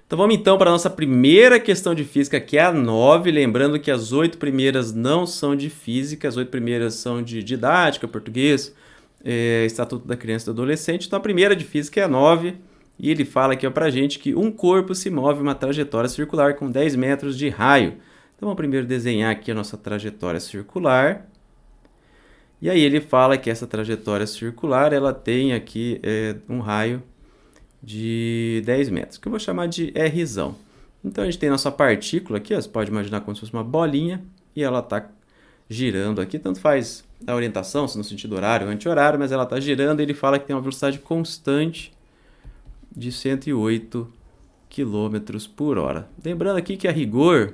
Então vamos então para a nossa primeira questão de física, que é a 9. Lembrando que as 8 primeiras não são de física, as 8 primeiras são de didática, português, Estatuto da Criança e do Adolescente. Então a primeira de física é a 9. E ele fala aqui para a gente que um corpo se move uma trajetória circular com 10 metros de raio. Então vamos primeiro desenhar aqui a nossa trajetória circular. E aí ele fala que essa trajetória circular ela tem aqui um raio de 10 metros, que eu vou chamar de Rzão. Então a gente tem nossa partícula aqui, ó, você pode imaginar como se fosse uma bolinha, e ela está girando aqui, tanto faz a orientação, se no sentido horário ou anti-horário, mas ela está girando e ele fala que tem uma velocidade constante de 108 km por hora. Lembrando aqui que a rigor,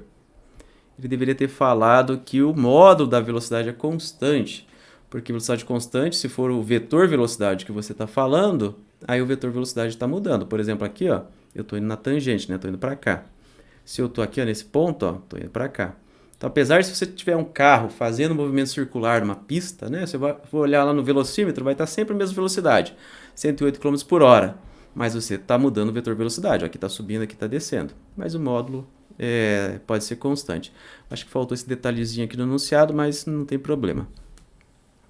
ele deveria ter falado que o módulo da velocidade é constante, porque velocidade constante, se for o vetor velocidade que você está falando, aí o vetor velocidade está mudando. Por exemplo, aqui, ó, eu estou indo na tangente, né? Estou indo para cá. Se eu estou aqui ó, nesse ponto, estou indo para cá. Então, apesar de se você tiver um carro fazendo um movimento circular numa pista, né? Você vai olhar lá no velocímetro, vai estar sempre a mesma velocidade, 108 km por hora. Mas você está mudando o vetor velocidade. Ó, aqui está subindo, aqui está descendo. Mas o módulo pode ser constante. Acho que faltou esse detalhezinho aqui no enunciado, mas não tem problema.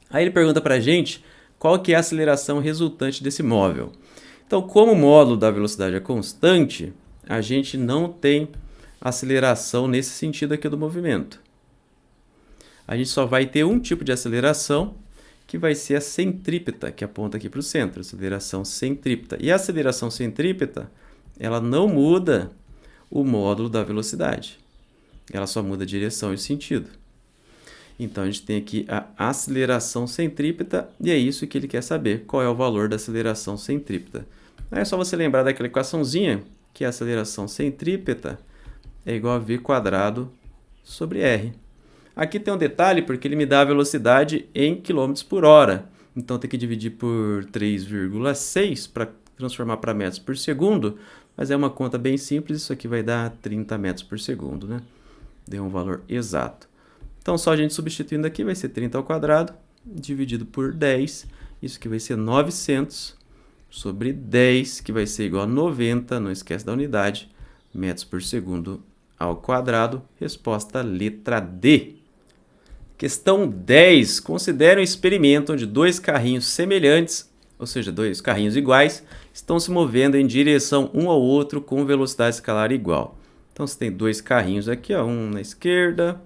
Aí ele pergunta para a gente qual que é a aceleração resultante desse móvel. Então, como o módulo da velocidade é constante, a gente não tem aceleração nesse sentido aqui do movimento. A gente só vai ter um tipo de aceleração, que vai ser a centrípeta, que aponta aqui para o centro, aceleração centrípeta. E a aceleração centrípeta, ela não muda o módulo da velocidade. Ela só muda a direção e o sentido. Então, a gente tem aqui a aceleração centrípeta e é isso que ele quer saber, qual é o valor da aceleração centrípeta. Aí é só você lembrar daquela equaçãozinha, que a aceleração centrípeta é igual a v quadrado sobre r. Aqui tem um detalhe, porque ele me dá a velocidade em km por hora. Então, tem que dividir por 3,6 para transformar para metros por segundo, mas é uma conta bem simples, isso aqui vai dar 30 metros por segundo, né? Deu um valor exato. Então, só a gente substituindo aqui, vai ser 30 ao quadrado, dividido por 10. Isso aqui vai ser 900 sobre 10, que vai ser igual a 90, não esquece da unidade, metros por segundo ao quadrado. Resposta letra D. Questão 10. Considere um experimento onde dois carrinhos semelhantes, ou seja, dois carrinhos iguais, estão se movendo em direção um ao outro com velocidade escalar igual. Então, você tem dois carrinhos aqui, ó, um na esquerda,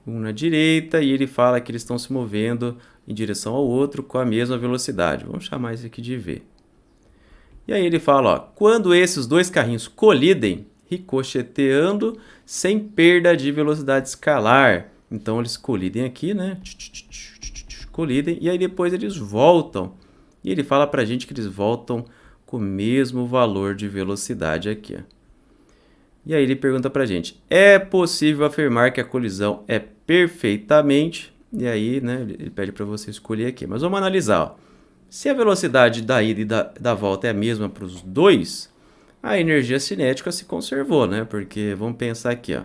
um na direita, e ele fala que eles estão se movendo em direção ao outro com a mesma velocidade. Vamos chamar isso aqui de V. E aí ele fala, ó, quando esses dois carrinhos colidem, ricocheteando sem perda de velocidade escalar. Então eles colidem aqui, né? Colidem, e aí depois eles voltam. E ele fala pra gente que eles voltam com o mesmo valor de velocidade aqui, ó. E aí ele pergunta pra gente, é possível afirmar que a colisão é perfeitamente... E aí, né, ele pede para você escolher aqui. Mas vamos analisar, ó. Se a velocidade da ida e da volta é a mesma para os dois, a energia cinética se conservou, né? Porque vamos pensar aqui, ó.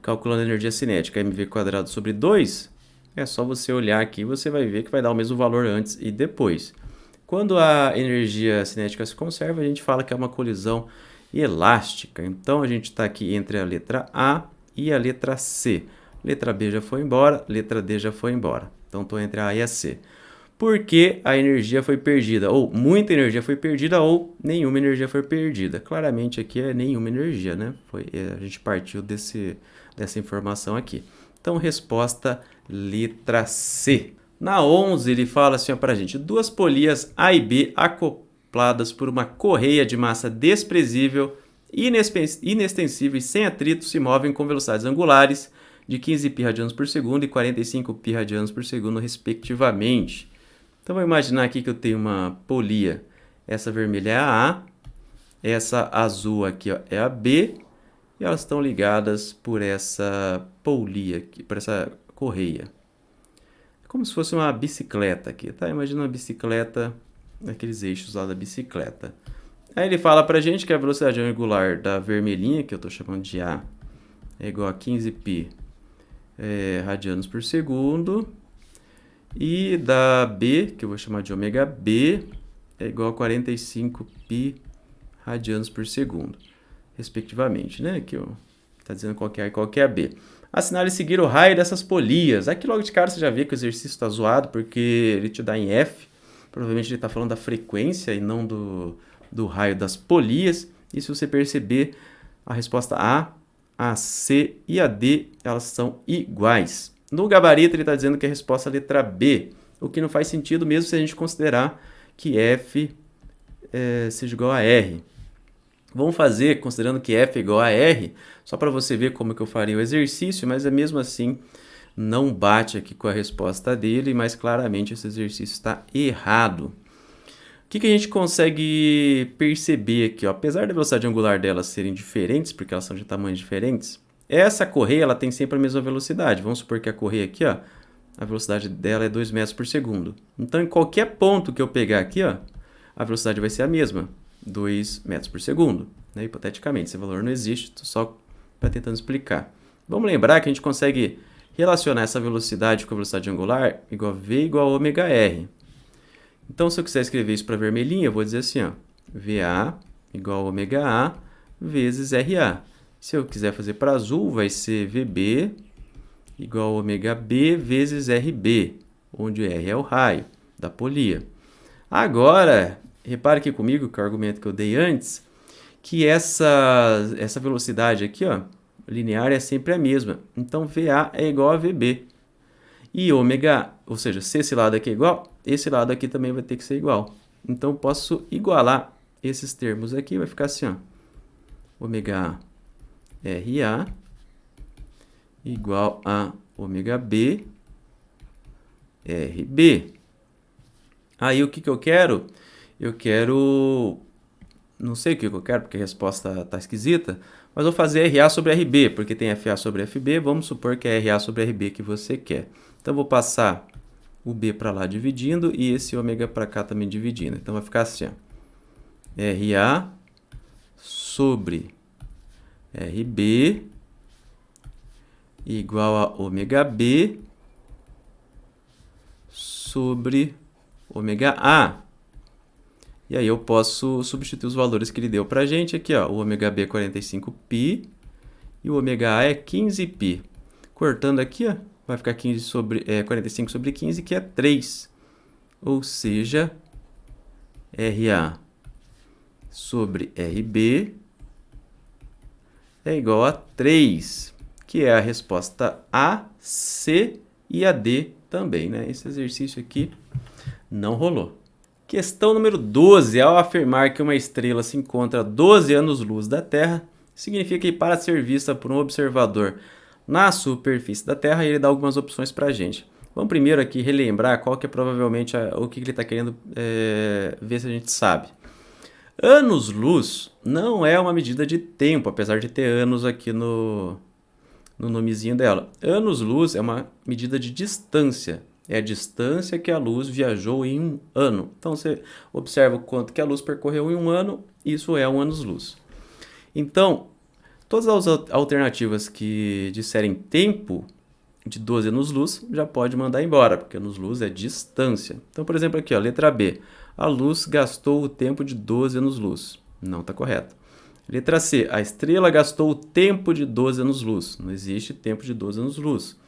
Calculando a energia cinética, mv quadrado sobre 2, é só você olhar aqui e você vai ver que vai dar o mesmo valor antes e depois. Quando a energia cinética se conserva, a gente fala que é uma colisão elástica. Então, a gente está aqui entre a letra A e a letra C. Letra B já foi embora, letra D já foi embora. Então, estou entre a A e a C. Porque a energia foi perdida, ou muita energia foi perdida, ou nenhuma energia foi perdida. Claramente aqui é nenhuma energia, né? A gente partiu dessa informação aqui. Então, resposta letra C. Na 11, ele fala assim para a gente, duas polias A e B acopladas por uma correia de massa desprezível, inextensível e sem atrito se movem com velocidades angulares de 15 π radianos por segundo e 45 π radianos por segundo, respectivamente. Então, vou imaginar aqui que eu tenho uma polia. Essa vermelha é a A, essa azul aqui ó, é a B, e elas estão ligadas por essa polia aqui, por essa correia. É como se fosse uma bicicleta aqui, tá? Imagina uma bicicleta, aqueles eixos lá da bicicleta. Aí ele fala pra gente que a velocidade angular da vermelhinha, que eu estou chamando de A, é igual a 15 π radianos por segundo. E da B, que eu vou chamar de ômega B, é igual a 45 π radianos por segundo. respectivamente, né? Aqui, ó, tá dizendo qual que é A e qual que é a B. Assinale e seguir o raio dessas polias. Aqui logo de cara você já vê que o exercício está zoado, porque ele te dá em F. Provavelmente ele está falando da frequência e não do raio das polias. E se você perceber, a resposta A C e a D, elas são iguais. No gabarito ele está dizendo que a resposta é a letra B, o que não faz sentido mesmo se a gente considerar que F seja igual a R. Vamos fazer, considerando que F é igual a R, só para você ver como que eu faria o exercício, mas mesmo assim não bate aqui com a resposta dele, mas claramente esse exercício está errado. O que a gente consegue perceber aqui? Ó? Apesar da velocidade angular delas serem diferentes, porque elas são de tamanhos diferentes, essa correia ela tem sempre a mesma velocidade. Vamos supor que a correia aqui, ó, a velocidade dela é 2 metros por segundo. Então, em qualquer ponto que eu pegar aqui, ó, a velocidade vai ser a mesma, 2 metros por segundo. Né? Hipoteticamente, esse valor não existe, estou só tentando explicar. Vamos lembrar que a gente consegue relacionar essa velocidade com a velocidade angular igual a V igual a ômega R. Então, se eu quiser escrever isso para vermelhinho, eu vou dizer assim, ó, VA igual a ômega A vezes RA. Se eu quiser fazer para azul, vai ser VB igual a ômega B vezes RB, onde R é o raio da polia. Agora, repare aqui comigo, que é o argumento que eu dei antes, que essa velocidade aqui, ó, linear é sempre a mesma. Então, VA é igual a VB. E ômega, ou seja, se esse lado aqui é igual, esse lado aqui também vai ter que ser igual. Então, posso igualar esses termos aqui, vai ficar assim, ó, ômega RA igual a ômega B RB. Aí, o que eu quero? Eu quero... Não sei o que eu quero, porque a resposta está esquisita, mas vou fazer RA sobre RB, porque tem FA sobre FB, vamos supor que é RA sobre RB que você quer. Então, vou passar o B para lá dividindo e esse ômega para cá também dividindo. Então, vai ficar assim, ó, RA sobre RB igual a ômega B sobre ômega A. E aí eu posso substituir os valores que ele deu para a gente aqui, ó. O ômega B é 45π e o ômega A é 15π. Cortando aqui, ó, vai ficar 45 sobre 15, que é 3. Ou seja, RA sobre RB é igual a 3, que é a resposta A, C e a D também, né? Esse exercício aqui não rolou. Questão número 12. Ao afirmar que uma estrela se encontra a 12 anos-luz da Terra, significa que para ser vista por um observador na superfície da Terra, ele dá algumas opções para a gente. Vamos primeiro aqui relembrar qual que é provavelmente o que ele está querendo ver se a gente sabe. Anos-luz não é uma medida de tempo, apesar de ter anos aqui no nomezinho dela. Anos-luz é uma medida de distância. É a distância que a luz viajou em um ano. Então, você observa o quanto que a luz percorreu em um ano, isso é um anos-luz. Então, todas as alternativas que disserem tempo de 12 anos-luz, já pode mandar embora, porque anos-luz é distância. Então, por exemplo, aqui, ó, letra B. A luz gastou o tempo de 12 anos-luz. Não está correto. Letra C. A estrela gastou o tempo de 12 anos-luz. Não existe tempo de 12 anos-luz.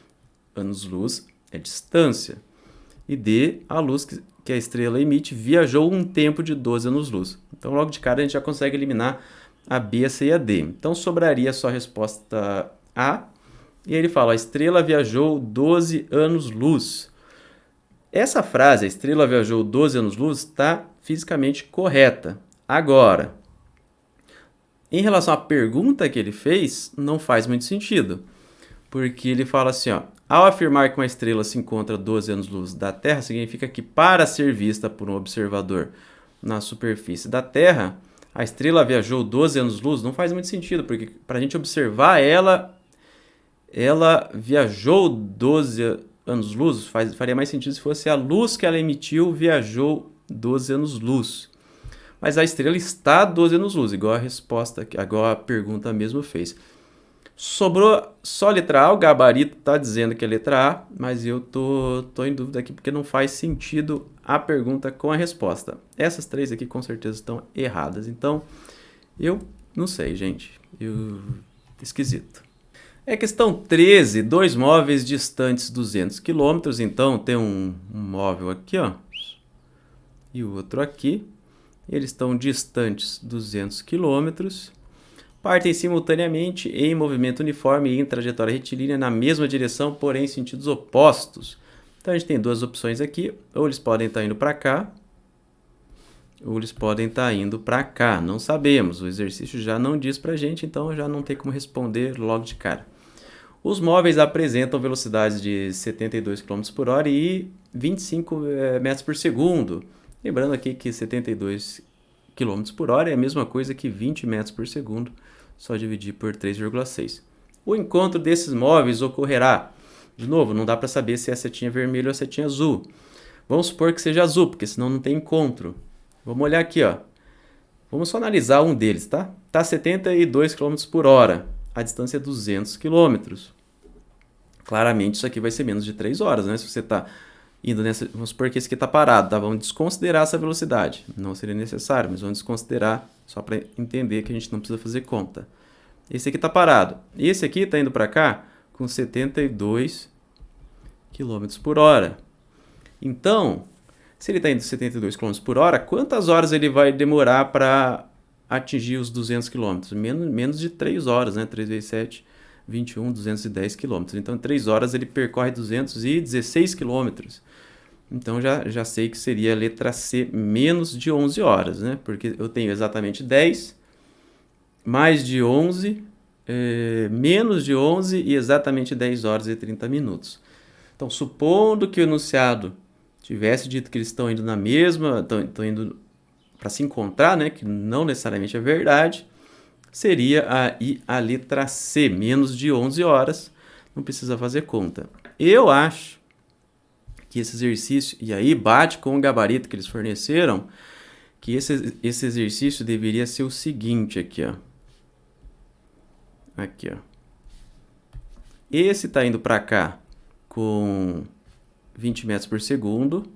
Anos-luz é distância. E D, a luz que a estrela emite viajou um tempo de 12 anos-luz. Então, logo de cara, a gente já consegue eliminar a B, a C e a D. Então, sobraria só a resposta A. E ele fala, a estrela viajou 12 anos-luz. Essa frase, a estrela viajou 12 anos-luz, está fisicamente correta. Agora, em relação à pergunta que ele fez, não faz muito sentido. Porque ele fala assim, ó, ao afirmar que uma estrela se encontra a 12 anos-luz da Terra, significa que para ser vista por um observador na superfície da Terra, a estrela viajou 12 anos-luz, não faz muito sentido, porque para a gente observar ela viajou 12 anos-luz, faria mais sentido se fosse a luz que ela emitiu viajou 12 anos-luz. Mas a estrela está a 12 anos-luz, igual a resposta, igual a pergunta mesmo fez. Sobrou só a letra A, o gabarito está dizendo que é letra A, mas eu tô em dúvida aqui porque não faz sentido a pergunta com a resposta. Essas três aqui com certeza estão erradas, então eu não sei, gente. Esquisito. Questão 13, dois móveis distantes 200 km, então tem um móvel aqui, ó, e o outro aqui. Eles estão distantes 200 km, partem simultaneamente em movimento uniforme e em trajetória retilínea na mesma direção, porém em sentidos opostos. Então a gente tem duas opções aqui, ou eles podem estar indo para cá, ou eles podem estar indo para cá, não sabemos, o exercício já não diz para a gente, então já não tem como responder logo de cara. Os móveis apresentam velocidades de 72 km por hora e 25 metros por segundo. Lembrando aqui que 72 km por hora é a mesma coisa que 20 metros por segundo, só dividir por 3,6. O encontro desses móveis ocorrerá, de novo, não dá para saber se é a setinha vermelha ou a setinha azul. Vamos supor que seja azul, porque senão não tem encontro. Vamos olhar aqui, ó. Vamos só analisar um deles, tá? Tá 72 km por hora. A distância é 200 km. Claramente isso aqui vai ser menos de 3 horas, né? Se você está indo nessa... Vamos supor que esse aqui está parado, tá? Vamos desconsiderar essa velocidade. Não seria necessário, mas vamos desconsiderar só para entender que a gente não precisa fazer conta. Esse aqui está parado. Esse aqui está indo para cá com 72 km por hora. Então, se ele está indo 72 km por hora, quantas horas ele vai demorar para atingir os 200 km? Menos de 3 horas, né? 3 vezes 7, 21, 210 km. Então, em 3 horas ele percorre 216 km. Então, já sei que seria a letra C, menos de 11 horas, né? Porque eu tenho exatamente 10, mais de 11, menos de 11 e exatamente 10 horas e 30 minutos. Então, supondo que o enunciado tivesse dito que eles estão indo na mesma, estão indo para se encontrar, né? Que não necessariamente é verdade, seria a letra C, menos de 11 horas, não precisa fazer conta. Eu acho que esse exercício, e aí bate com o gabarito que eles forneceram, que esse exercício deveria ser o seguinte aqui, ó. Aqui, ó. Esse está indo para cá com 20 metros por segundo. O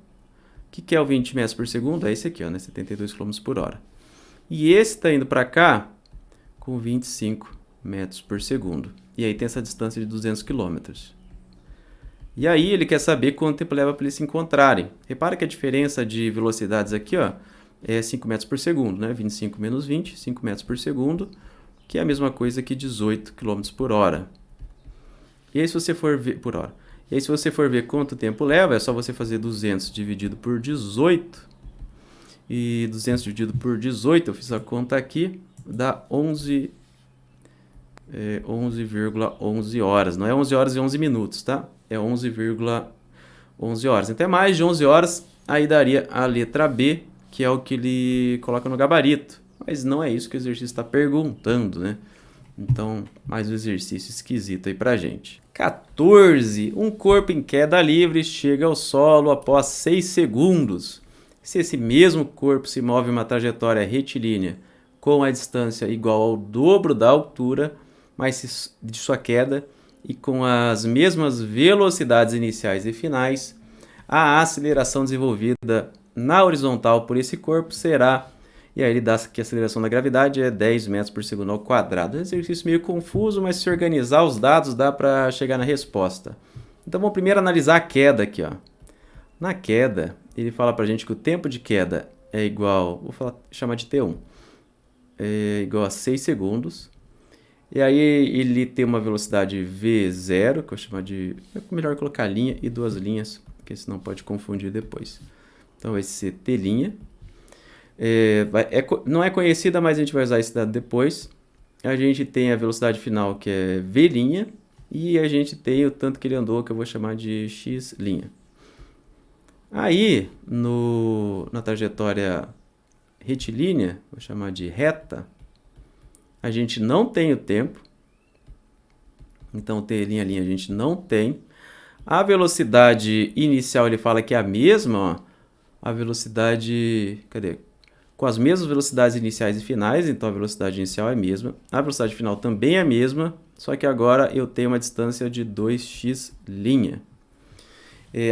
que é o 20 metros por segundo? É esse aqui, ó, né? 72 km por hora. E esse está indo para cá com 25 metros por segundo. E aí tem essa distância de 200 km. E aí ele quer saber quanto tempo leva para eles se encontrarem. Repara que a diferença de velocidades aqui, ó, é 5 metros por segundo, né? 25 menos 20, 5 metros por segundo, que é a mesma coisa que 18 km por hora. E aí se você for ver por hora. E aí se você for ver quanto tempo leva, é só você fazer 200 dividido por 18. E 200 dividido por 18, eu fiz a conta aqui, dá 11,11 horas. Não é 11 horas e 11 minutos, tá? É 11,11 horas. Então é mais de 11 horas, aí daria a letra B, que é o que ele coloca no gabarito. Mas não é isso que o exercício está perguntando, né? Então, mais um exercício esquisito aí pra gente. 14. Um corpo em queda livre chega ao solo após 6 segundos. Se esse mesmo corpo se move em uma trajetória retilínea com a distância igual ao dobro da altura, mas de sua queda, e com as mesmas velocidades iniciais e finais, a aceleração desenvolvida na horizontal por esse corpo será... E aí ele dá que a aceleração da gravidade é 10 metros por segundo ao quadrado. É um exercício meio confuso, mas se organizar os dados dá para chegar na resposta. Então vamos primeiro analisar a queda aqui, ó. Na queda, ele fala para a gente que o tempo de queda é igual, chamar de T1, é igual a 6 segundos. E aí ele tem uma velocidade V0, que eu vou chamar de... É melhor colocar linha e 2 linhas, porque senão pode confundir depois. Então vai ser T'. Não é conhecida, mas a gente vai usar esse dado depois. A gente tem a velocidade final, que é V', e a gente tem o tanto que ele andou, que eu vou chamar de X'. Aí, na trajetória retilínea, vou chamar de reta, a gente não tem o tempo. Então, T', a gente não tem. A velocidade inicial, ele fala que é a mesma, ó. A velocidade... Cadê? Com as mesmas velocidades iniciais e finais, então a velocidade inicial é a mesma. A velocidade final também é a mesma, só que agora eu tenho uma distância de 2x'.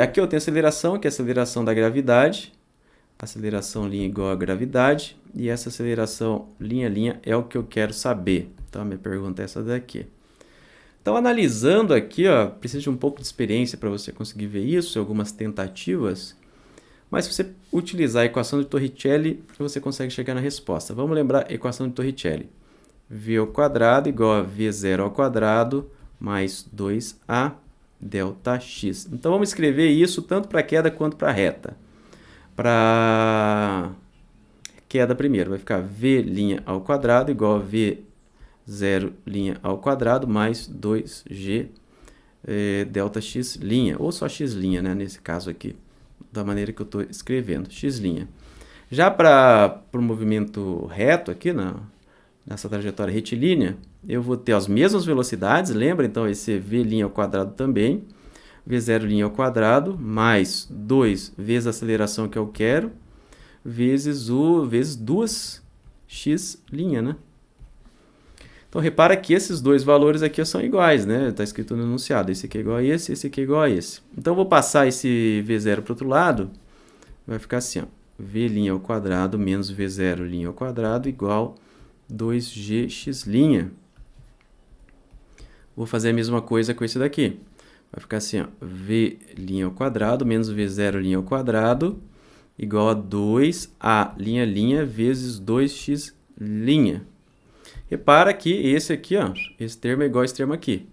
Aqui eu tenho aceleração, que é a aceleração da gravidade. Aceleração linha igual a gravidade. E essa aceleração linha é o que eu quero saber. Então, a minha pergunta é essa daqui. Então, analisando aqui, ó, precisa de um pouco de experiência para você conseguir ver isso, algumas tentativas. Mas se você utilizar a equação de Torricelli, você consegue chegar na resposta. Vamos lembrar a equação de Torricelli. V ao quadrado igual a V0 ao quadrado mais 2A delta x. Então, vamos escrever isso tanto para a queda quanto para a reta. Para queda primeiro, vai ficar V' ao quadrado igual a V0' ao quadrado mais 2G delta x', ou só x', né, nesse caso aqui, da maneira que eu estou escrevendo, x'. Já para o movimento reto aqui, nessa trajetória retilínea, eu vou ter as mesmas velocidades, lembra? Então, vai ser V' ao quadrado também, V0' ao quadrado, mais 2 vezes a aceleração que eu quero, vezes 2x', né? Então, repara que esses dois valores aqui são iguais, né? Está escrito no enunciado, esse aqui é igual a esse aqui é igual a esse. Então, eu vou passar esse V0 para o outro lado, vai ficar assim, ó, V' ao quadrado menos V0' ao quadrado igual 2gx'. Vou fazer a mesma coisa com esse daqui. Vai ficar assim, ó, V' ao quadrado menos V0' ao quadrado igual a 2A' vezes 2x'. Repara que esse aqui, ó, esse termo é igual a esse termo aqui.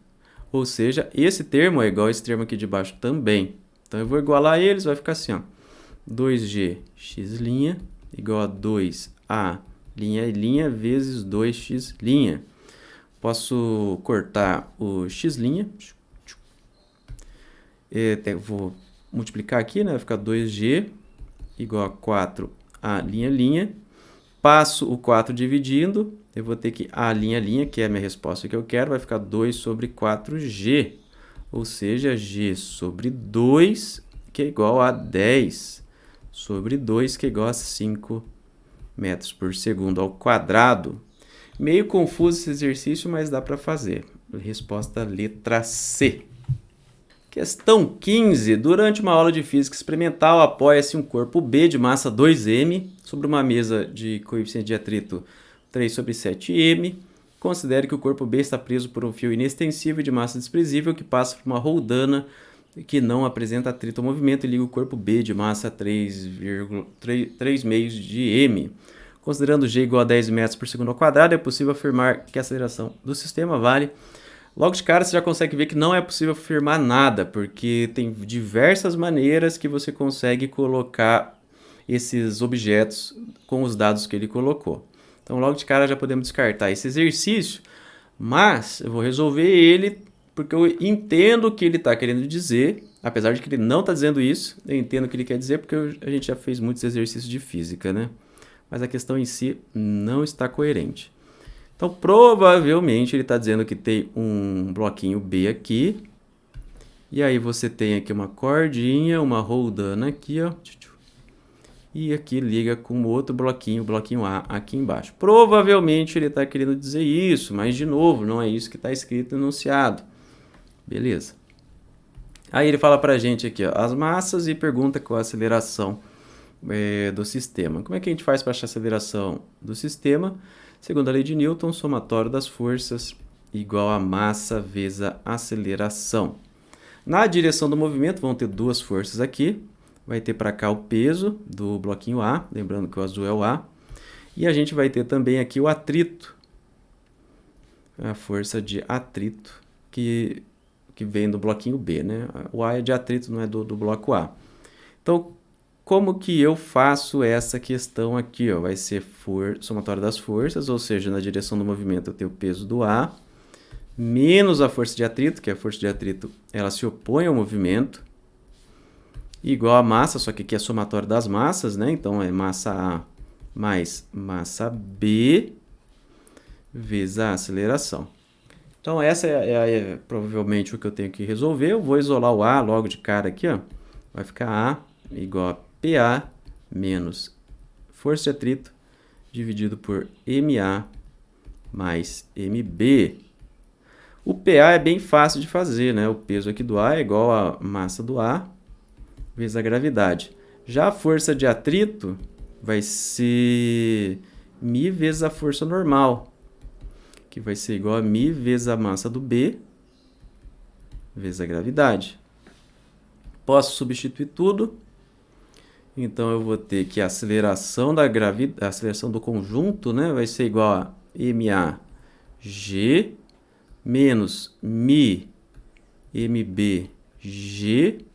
Ou seja, esse termo é igual a esse termo aqui de baixo também. Então, eu vou igualar eles, vai ficar assim, ó, 2gx' igual a 2A' vezes 2x'. Posso cortar o x'. Vou multiplicar aqui, né? Vai ficar 2g igual a 4A'. Passo o 4 dividindo, eu vou ter que A', que é a minha resposta que eu quero, vai ficar 2 sobre 4g. Ou seja, g sobre 2, que é igual a 10 sobre 2, que é igual a 5 metros por segundo ao quadrado. Meio confuso esse exercício, mas dá para fazer. Resposta letra C. Questão 15. Durante uma aula de física experimental, apoia-se um corpo B de massa 2m sobre uma mesa de coeficiente de atrito 3 sobre 7m. Considere que o corpo B está preso por um fio inextensível de massa desprezível que passa por uma roldana que não apresenta atrito ao movimento e liga o corpo B de massa 3,3 meios de m. Considerando g igual a 10 metros por segundo ao quadrado, é possível afirmar que a aceleração do sistema vale... Logo de cara, você já consegue ver que não é possível afirmar nada, porque tem diversas maneiras que você consegue colocar esses objetos com os dados que ele colocou. Então, logo de cara, já podemos descartar esse exercício, mas eu vou resolver ele porque eu entendo o que ele está querendo dizer, apesar de que ele não está dizendo isso, eu entendo o que ele quer dizer porque a gente já fez muitos exercícios de física, né? Mas a questão em si não está coerente. Então, provavelmente, ele está dizendo que tem um bloquinho B aqui. E aí, você tem aqui uma cordinha, uma roldana aqui, ó. E aqui liga com outro bloquinho, o bloquinho A, aqui embaixo. Provavelmente, ele está querendo dizer isso, mas, de novo, não é isso que está escrito no enunciado. Beleza. Aí, ele fala para a gente aqui, ó, as massas e pergunta qual a aceleração do sistema. Como é que a gente faz para achar a aceleração do sistema? Segundo a lei de Newton, o somatório das forças igual a massa vezes a aceleração. Na direção do movimento, vão ter duas forças aqui. Vai ter para cá o peso do bloquinho A, lembrando que o azul é o A. E a gente vai ter também aqui o atrito, a força de atrito, que vem do bloquinho B, né? O A é de atrito, não é do bloco A. Então, como que eu faço essa questão aqui? Ó? Vai ser somatório das forças, ou seja, na direção do movimento eu tenho o peso do A, menos a força de atrito, que a força de atrito ela se opõe ao movimento, igual a massa, só que aqui é somatório das massas, né? Então é massa A mais massa B vezes a aceleração. Então essa é provavelmente o que eu tenho que resolver. Eu vou isolar o A logo de cara aqui, ó. Vai ficar A igual a PA menos força de atrito dividido por MA mais MB. O PA é bem fácil de fazer, né? O peso aqui do A é igual à massa do A vezes a gravidade. Já a força de atrito vai ser μ vezes a força normal. que vai ser igual a μ vezes a massa do B, vezes a gravidade. Posso substituir tudo. Então, eu vou ter que a aceleração a aceleração do conjunto, né, vai ser igual a MAg menos μ MBg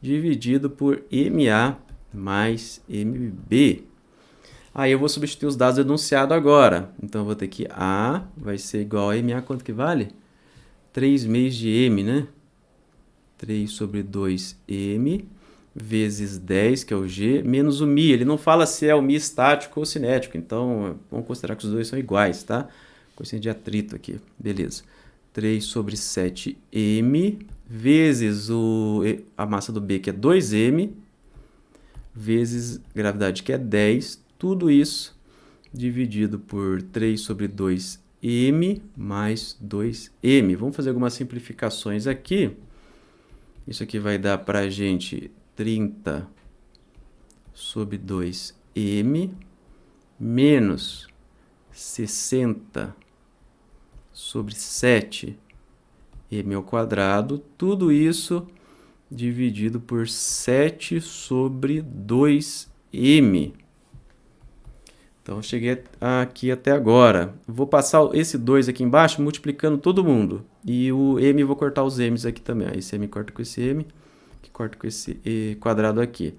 dividido por MA mais MB. Aí eu vou substituir os dados do enunciado agora. Então, eu vou ter que A vai ser igual a MA, quanto que vale? 3 meios de M, né? 3 sobre 2M vezes 10, que é o G, menos o μ. Ele não fala se é o μ estático ou cinético, então vamos considerar que os dois são iguais, tá? Coisinha de atrito aqui, beleza. 3 sobre 7M vezes a massa do B, que é 2M, vezes gravidade, que é 10. Tudo isso dividido por 3 sobre 2M mais 2M. Vamos fazer algumas simplificações aqui. Isso aqui vai dar para a gente 30 sobre 2M menos 60 sobre 7m ao quadrado. Tudo isso dividido por 7 sobre 2m. Então, eu cheguei aqui até agora. Vou passar esse 2 aqui embaixo multiplicando todo mundo. E o m, vou cortar os m's aqui também. Esse m corta com esse m, que corta com esse quadrado aqui.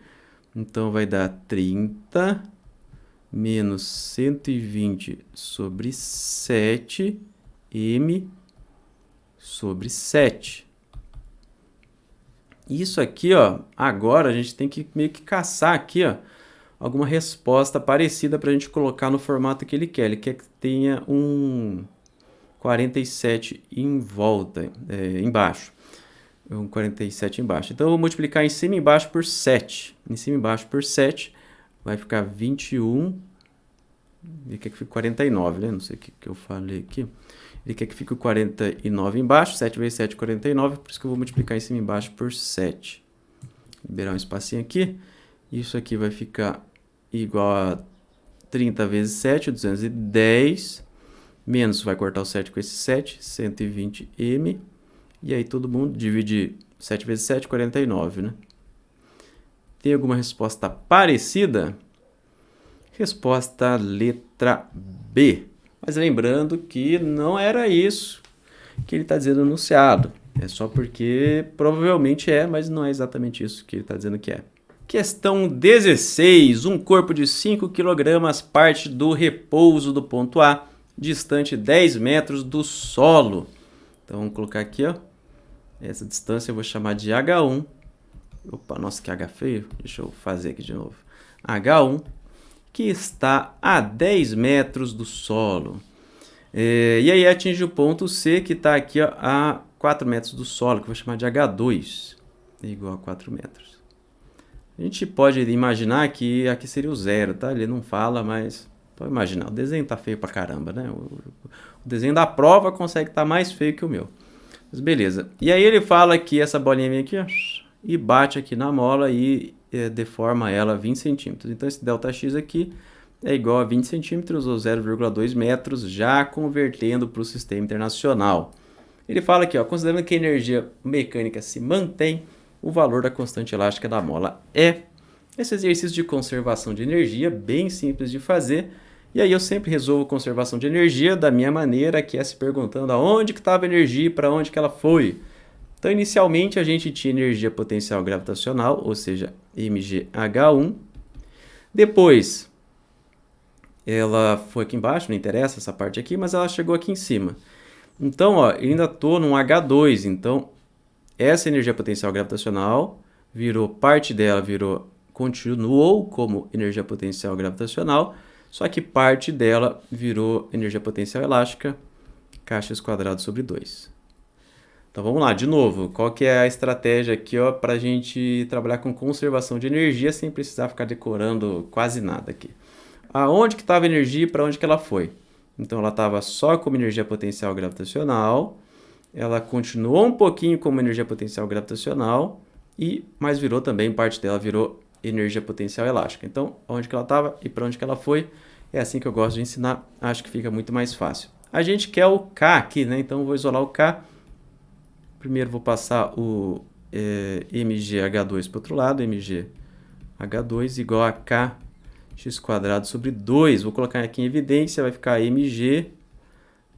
Então, vai dar 30 menos 120 sobre 7m sobre 7. Isso aqui, ó, agora a gente tem que meio que caçar aqui, ó, alguma resposta parecida para a gente colocar no formato que ele quer. Ele quer que tenha um 47 em volta, embaixo. Um 47 embaixo. Então, eu vou multiplicar em cima e embaixo por 7. Em cima e embaixo por 7 vai ficar 21. Ele quer que fique 49, né? Não sei o que eu falei aqui. Ele quer que fique o 49 embaixo. 7 vezes 7, 49. Por isso que eu vou multiplicar em cima e embaixo por 7. Liberar um espacinho aqui. Isso aqui vai ficar igual a 30 vezes 7, 210. Menos, vai cortar o 7 com esse 7, 120m. E aí todo mundo divide 7 vezes 7, 49, né? Tem alguma resposta parecida? Resposta letra B. Mas lembrando que não era isso que ele está dizendo no enunciado. É só porque provavelmente é, mas não é exatamente isso que ele está dizendo que é. Questão 16. Um corpo de 5 kg parte do repouso do ponto A, distante 10 metros do solo. Então, vamos colocar aqui, ó. Essa distância eu vou chamar de H1. Opa, nossa, que H feio. Deixa eu fazer aqui de novo. H1, que está a 10 metros do solo. E aí atinge o ponto C, que está aqui, ó, a 4 metros do solo, que eu vou chamar de H2. É igual a 4 metros. A gente pode imaginar que aqui seria o zero, tá? Ele não fala, mas pode imaginar. O desenho tá feio pra caramba, né? O desenho da prova consegue estar mais feio que o meu. Mas beleza. E aí ele fala que essa bolinha vem aqui, ó, e bate aqui na mola e deforma ela 20 centímetros. Então, esse ΔX aqui é igual a 20 centímetros ou 0,2 metros, já convertendo para o sistema internacional. Ele fala aqui, ó, considerando que a energia mecânica se mantém, o valor da constante elástica da mola é. Esse exercício de conservação de energia, bem simples de fazer. E aí eu sempre resolvo conservação de energia da minha maneira, que é se perguntando aonde que estava a energia e para onde que ela foi. Então, inicialmente, a gente tinha energia potencial gravitacional, ou seja, mgh1. Depois, ela foi aqui embaixo, não interessa essa parte aqui, mas ela chegou aqui em cima. Então, ó, eu ainda estou num H2, então essa energia potencial gravitacional parte dela continuou como energia potencial gravitacional, só que parte dela virou energia potencial elástica, kx² sobre 2. Então vamos lá, de novo, qual que é a estratégia aqui para a gente trabalhar com conservação de energia sem precisar ficar decorando quase nada aqui. Aonde que estava a energia e para onde que ela foi? Então ela estava só como energia potencial gravitacional, ela continuou um pouquinho como energia potencial gravitacional, mas virou também, parte dela virou energia potencial elástica. Então, onde que ela estava e para onde que ela foi, é assim que eu gosto de ensinar, acho que fica muito mais fácil. A gente quer o K aqui, né? Então, eu vou isolar o K. Primeiro, vou passar o mgh2 para o outro lado. mgh2 igual a kx² sobre 2. Vou colocar aqui em evidência, vai ficar mg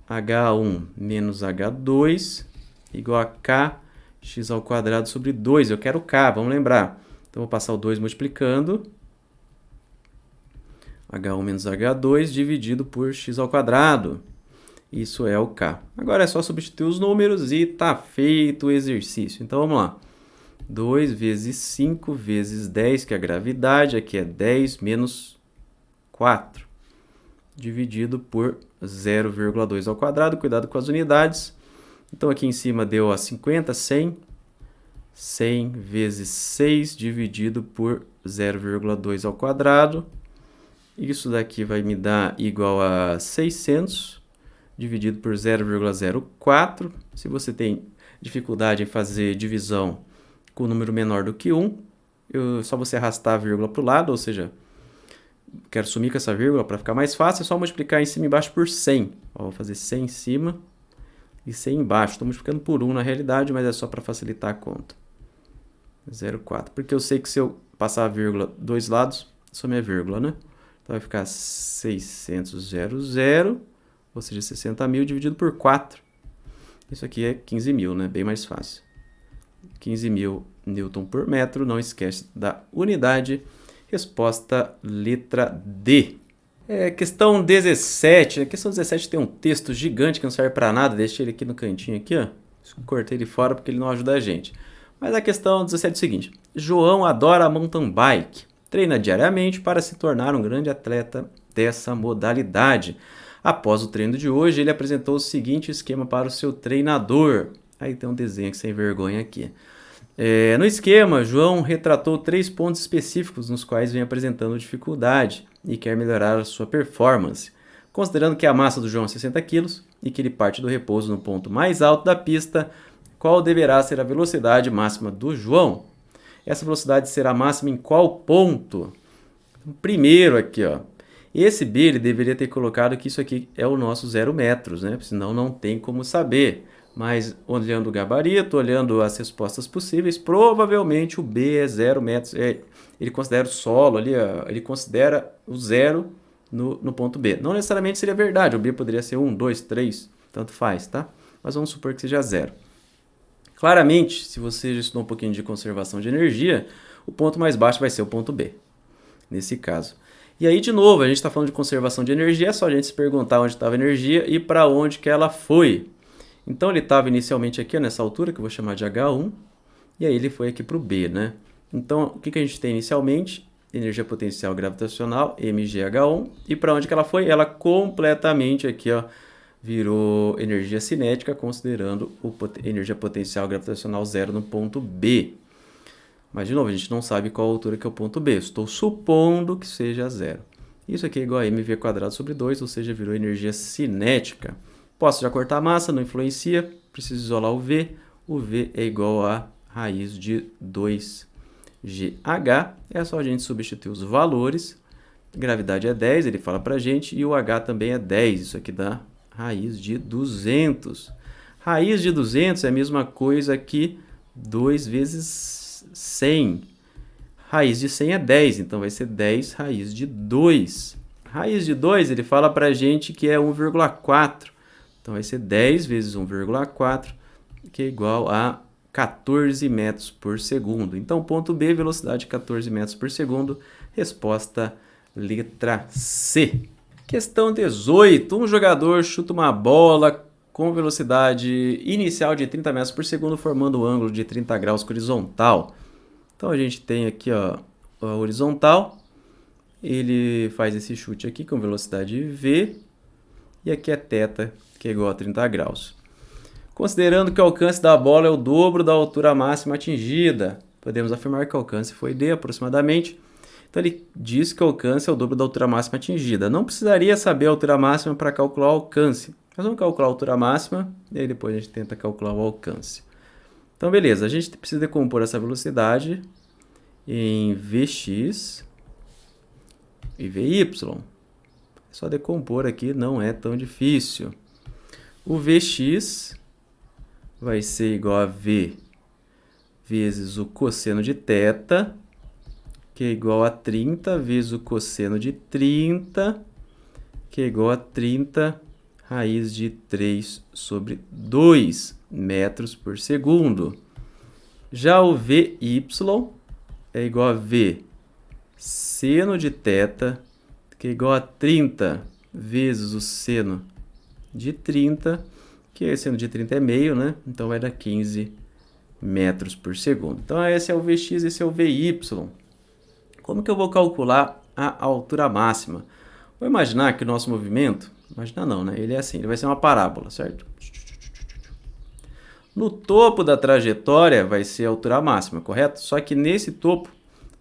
h1 menos h2 igual a kx² sobre 2. Eu quero K, vamos lembrar. Então, vou passar o 2 multiplicando. H1 menos H2 dividido por x². Isso é o K. Agora é só substituir os números e tá feito o exercício. Então, vamos lá. 2 vezes 5 vezes 10, que é a gravidade. Aqui é 10 menos 4. Dividido por 0,2². Cuidado com as unidades. Então, aqui em cima deu a 50, 100. 100 vezes 6 dividido por 0,2². Isso daqui vai me dar igual a 600 dividido por 0,04. Se você tem dificuldade em fazer divisão com número menor do que 1, só você arrastar a vírgula para o lado, ou seja, quero sumir com essa vírgula para ficar mais fácil, é só multiplicar em cima e embaixo por 100. Ó, vou fazer 100 em cima e 100 embaixo. Estou multiplicando por 1 na realidade, mas é só para facilitar a conta. 0,4. Porque eu sei que se eu passar a vírgula dois lados, some a vírgula, né? Então vai ficar 600, ou seja, 60.000 dividido por 4. Isso aqui é 15.000, né? Bem mais fácil. 15.000 newton por metro, não esquece da unidade. Resposta letra D. Questão 17. A questão 17 tem um texto gigante que não serve para nada. Deixei ele aqui no cantinho, aqui, ó. Cortei ele fora porque ele não ajuda a gente. Mas a questão 17 é o seguinte. João adora mountain bike. Treina diariamente para se tornar um grande atleta dessa modalidade. Após o treino de hoje, ele apresentou o seguinte esquema para o seu treinador. Aí tem um desenho sem vergonha aqui. No esquema, João retratou 3 pontos específicos nos quais vem apresentando dificuldade e quer melhorar a sua performance. Considerando que a massa do João é 60 kg e que ele parte do repouso no ponto mais alto da pista, qual deverá ser a velocidade máxima do João? Essa velocidade será máxima em qual ponto? Primeiro aqui, ó. Esse B ele deveria ter colocado que isso aqui é o nosso 0 metros, né? Senão não tem como saber. Mas olhando o gabarito, olhando as respostas possíveis, provavelmente o B é 0 metros. Ele considera o solo ali, ele considera o 0 no ponto B. Não necessariamente seria verdade, o B poderia ser 1, 2, 3, tanto faz, tá? Mas vamos supor que seja 0. Claramente, se você já estudou um pouquinho de conservação de energia, o ponto mais baixo vai ser o ponto B, nesse caso. E aí, de novo, a gente está falando de conservação de energia, é só a gente se perguntar onde estava a energia e para onde que ela foi. Então, ele estava inicialmente aqui, nessa altura, que eu vou chamar de H1, e aí ele foi aqui para o B, né? Então, o que a gente tem inicialmente? Energia potencial gravitacional, mgh1, e para onde que ela foi? Ela completamente aqui, ó, virou energia cinética, considerando energia potencial gravitacional 0 no ponto B. Mas, de novo, a gente não sabe qual a altura que é o ponto B. Estou supondo que seja 0. Isso aqui é igual a mv² sobre 2, ou seja, virou energia cinética. Posso já cortar a massa, não influencia. Preciso isolar o V. O V é igual a raiz de 2GH. É só a gente substituir os valores. Gravidade é 10, ele fala pra gente. E o H também é 10. Isso aqui dá raiz de 200. Raiz de 200 é a mesma coisa que 2 vezes 100. Raiz de 100 é 10, então vai ser 10 raiz de 2. Raiz de 2, ele fala pra gente que é 1,4. Então vai ser 10 vezes 1,4, que é igual a 14 metros por segundo. Então, ponto B, velocidade 14 metros por segundo. Resposta letra C. Questão 18. Um jogador chuta uma bola com velocidade inicial de 30 metros por segundo, formando um ângulo de 30 graus com horizontal. Então, a gente tem aqui, ó, a horizontal. Ele faz esse chute aqui com velocidade V. E aqui é θ, que é igual a 30 graus. Considerando que o alcance da bola é o dobro da altura máxima atingida, podemos afirmar que o alcance foi D aproximadamente. Então, ele diz que o alcance é o dobro da altura máxima atingida. Não precisaria saber a altura máxima para calcular o alcance. Nós vamos calcular a altura máxima e aí depois a gente tenta calcular o alcance. Então, beleza. A gente precisa decompor essa velocidade em Vx e Vy. É só decompor aqui, não é tão difícil. O Vx vai ser igual a V vezes o cosseno de θ, que é igual a 30 vezes o cosseno de 30, que é igual a 30 raiz de 3 sobre 2 metros por segundo. Já o Vy é igual a V seno de θ, que é igual a 30 vezes o seno de 30, que o seno de 30 é meio, né? Então vai dar 15 metros por segundo. Então esse é o Vx, esse é o Vy. Como que eu vou calcular a altura máxima? Vou imaginar que o nosso movimento, imaginar não, né? Ele é assim, ele vai ser uma parábola, certo? No topo da trajetória vai ser a altura máxima, correto? Só que nesse topo,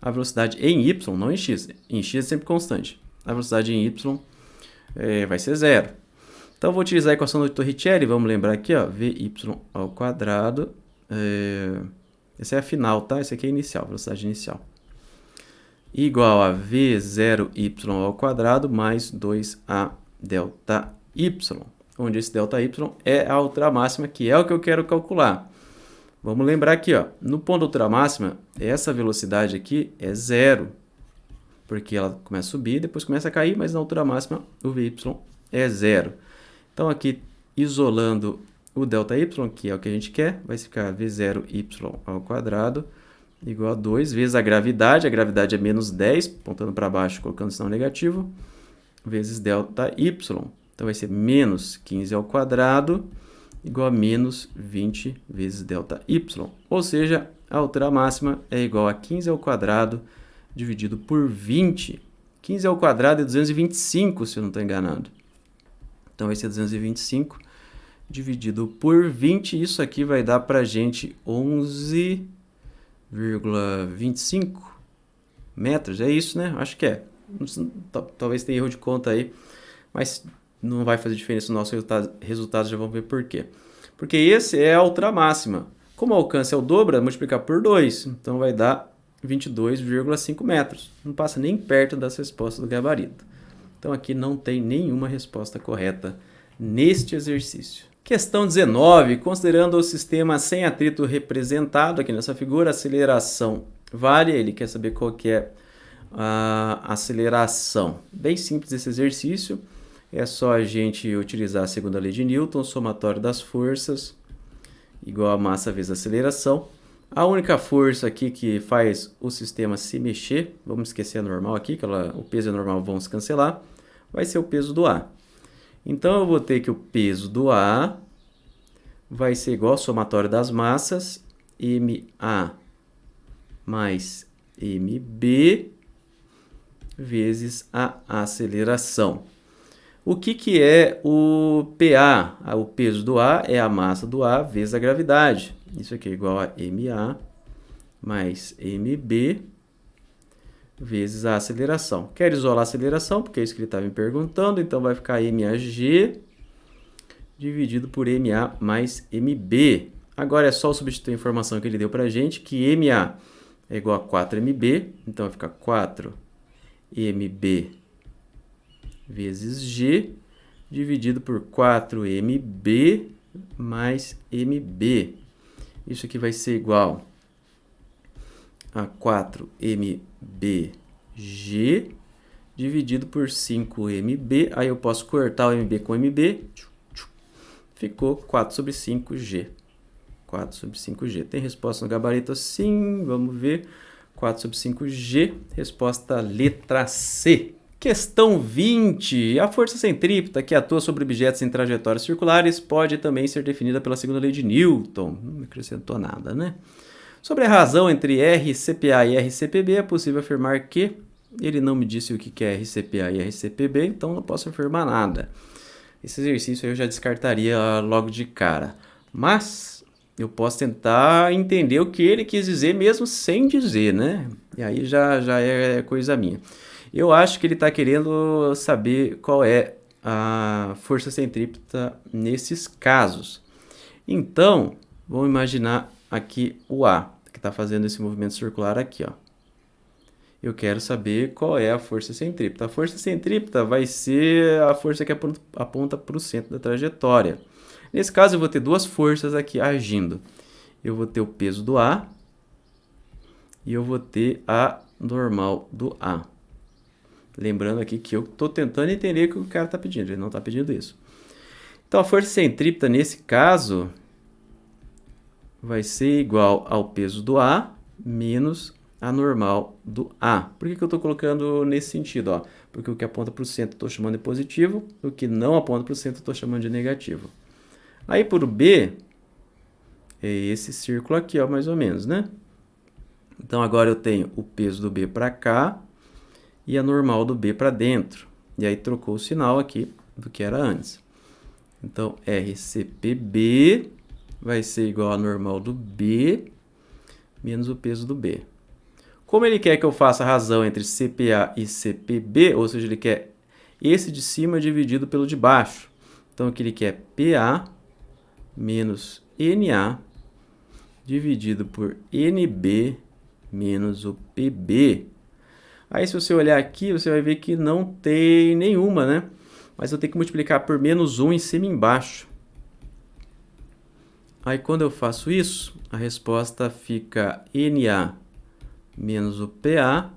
a velocidade em y, não em x. Em x é sempre constante. A velocidade em y vai ser zero. Então, eu vou utilizar a equação do Torricelli. Vamos lembrar aqui, ó, Vy ao quadrado. Essa é a final, tá? Essa aqui é a inicial, velocidade inicial. Igual a V0y ao quadrado mais 2a delta y. Onde esse ΔY é a altura máxima, que é o que eu quero calcular. Vamos lembrar aqui, ó, no ponto da altura máxima, essa velocidade aqui é zero, porque ela começa a subir, depois começa a cair, mas na altura máxima o Vy é zero. Então aqui, isolando o ΔY, que é o que a gente quer, vai ficar V0y ao quadrado igual a 2 vezes a gravidade é menos 10, apontando para baixo, colocando sinal negativo, vezes ΔY. Então, vai ser menos 15 ao quadrado igual a menos 20 vezes ΔY. Ou seja, a altura máxima é igual a 15 ao quadrado dividido por 20. 15 ao quadrado é 225, se eu não estou enganado. Então, vai ser 225 dividido por 20. Isso aqui vai dar para a gente 11,25 metros. É isso, né? Acho que é. Talvez tenha erro de conta aí, mas não vai fazer diferença no nosso resultado, já vamos ver por quê. Porque esse é a altura máxima. Como o alcance é o dobro, é multiplicar por 2. Então vai dar 22,5 metros. Não passa nem perto das respostas do gabarito. Então aqui não tem nenhuma resposta correta neste exercício. Questão 19. Considerando o sistema sem atrito representado aqui nessa figura, a aceleração vale. Ele quer saber qual que é a aceleração. Bem simples esse exercício. É só a gente utilizar a segunda lei de Newton, somatório das forças, igual a massa vezes a aceleração. A única força aqui que faz o sistema se mexer, vamos esquecer a normal aqui, que o peso e a normal vão se cancelar, vai ser o peso do A. Então, eu vou ter que o peso do A vai ser igual ao somatório das massas, MA mais MB, vezes a aceleração. O que é o PA? O peso do A é a massa do A vezes a gravidade. Isso aqui é igual a MA mais MB vezes a aceleração. Quero isolar a aceleração, porque é isso que ele estava me perguntando. Então, vai ficar MAG dividido por MA mais MB. Agora, é só substituir a informação que ele deu para a gente, que MA é igual a 4MB. Então, vai ficar 4MB vezes G, dividido por 4MB mais MB. Isso aqui vai ser igual a 4MBG dividido por 5MB. Aí eu posso cortar o MB com MB. Ficou 4 sobre 5G. 4 sobre 5G. Tem resposta no gabarito? Sim, vamos ver. 4 sobre 5G. Resposta letra C. Questão 20. A força centrípeta que atua sobre objetos em trajetórias circulares pode também ser definida pela segunda lei de Newton. Não acrescentou nada, né? Sobre a razão entre RCPA e RCPB, é possível afirmar que... Ele não me disse o que é RCPA e RCPB, então não posso afirmar nada. Esse exercício eu já descartaria logo de cara. Mas eu posso tentar entender o que ele quis dizer mesmo sem dizer, né? E aí já é coisa minha. Eu acho que ele está querendo saber qual é a força centrípeta nesses casos. Então, vamos imaginar aqui o A, que está fazendo esse movimento circular aqui, ó. Eu quero saber qual é a força centrípeta. A força centrípeta vai ser a força que aponta para o centro da trajetória. Nesse caso, eu vou ter duas forças aqui agindo. Eu vou ter o peso do A e eu vou ter a normal do A. Lembrando aqui que eu estou tentando entender o que o cara está pedindo, ele não está pedindo isso. Então, a força centrípeta, nesse caso, vai ser igual ao peso do A menos a normal do A. Por que eu estou colocando nesse sentido? Ó? Porque o que aponta para o centro eu estou chamando de positivo, o que não aponta para o centro eu estou chamando de negativo. Aí, por B, é esse círculo aqui, ó, mais ou menos, né? Então, agora eu tenho o peso do B para cá e a normal do B para dentro. E aí, trocou o sinal aqui do que era antes. Então, RCPB vai ser igual a normal do B menos o peso do B. Como ele quer que eu faça a razão entre CPA e CPB, ou seja, ele quer esse de cima dividido pelo de baixo. Então, aqui ele quer PA menos NA dividido por NB menos o PB. Aí, se você olhar aqui, você vai ver que não tem nenhuma, né? Mas eu tenho que multiplicar por menos 1 em cima e embaixo. Aí, quando eu faço isso, a resposta fica NA menos o PA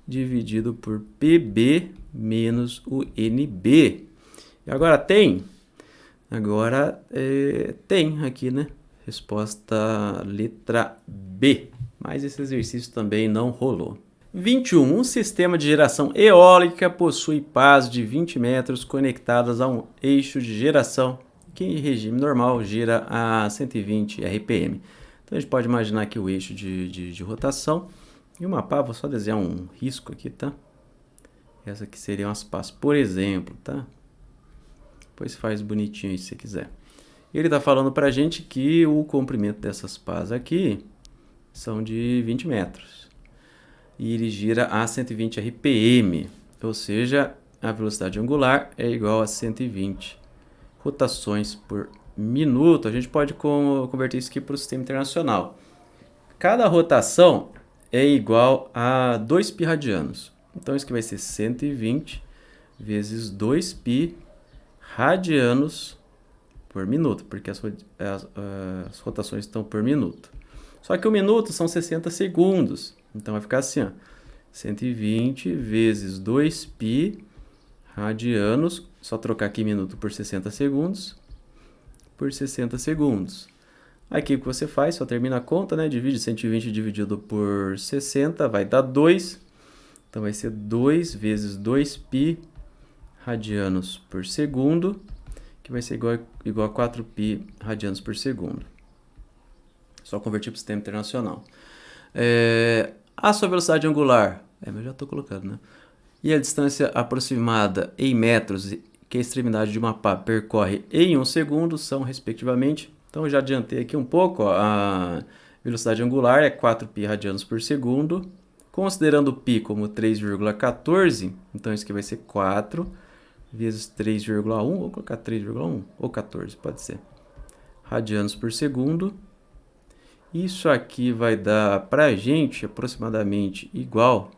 dividido por PB menos o NB. E agora tem? Agora tem aqui, né? Resposta letra B. Mas esse exercício também não rolou. 21. Um sistema de geração eólica possui pás de 20 metros conectadas a um eixo de geração que em regime normal gira a 120 RPM. Então a gente pode imaginar aqui o eixo de rotação e uma pá, vou só desenhar um risco aqui, tá? Essa aqui seriam as pás, por exemplo, tá? Depois faz bonitinho aí se você quiser. Ele está falando para a gente que o comprimento dessas pás aqui são de 20 metros. E ele gira a 120 RPM, ou seja, a velocidade angular é igual a 120 rotações por minuto. A gente pode converter isso aqui para o sistema internacional. Cada rotação é igual a 2π radianos. Então, isso aqui vai ser 120 vezes 2π radianos por minuto, porque as rotações estão por minuto. Só que o minuto são 60 segundos. Então, vai ficar assim, ó, 120 vezes 2π radianos, só trocar aqui minuto por 60 segundos, por 60 segundos. Aqui o que você faz, só termina a conta, né? Divide 120 dividido por 60, vai dar 2. Então, vai ser 2 vezes 2π radianos por segundo, que vai ser igual a 4π radianos por segundo. Só convertir para o sistema internacional. A sua velocidade angular, mas eu já estou colocando, né? E a distância aproximada em metros que a extremidade de uma pá percorre em 1 segundo são, respectivamente. Então, eu já adiantei aqui um pouco, ó, a velocidade angular é 4π radianos por segundo. Considerando π como 3,14, então isso aqui vai ser 4 vezes 3,1, vou colocar 3,1 ou 14, pode ser, radianos por segundo. Isso aqui vai dar para a gente aproximadamente igual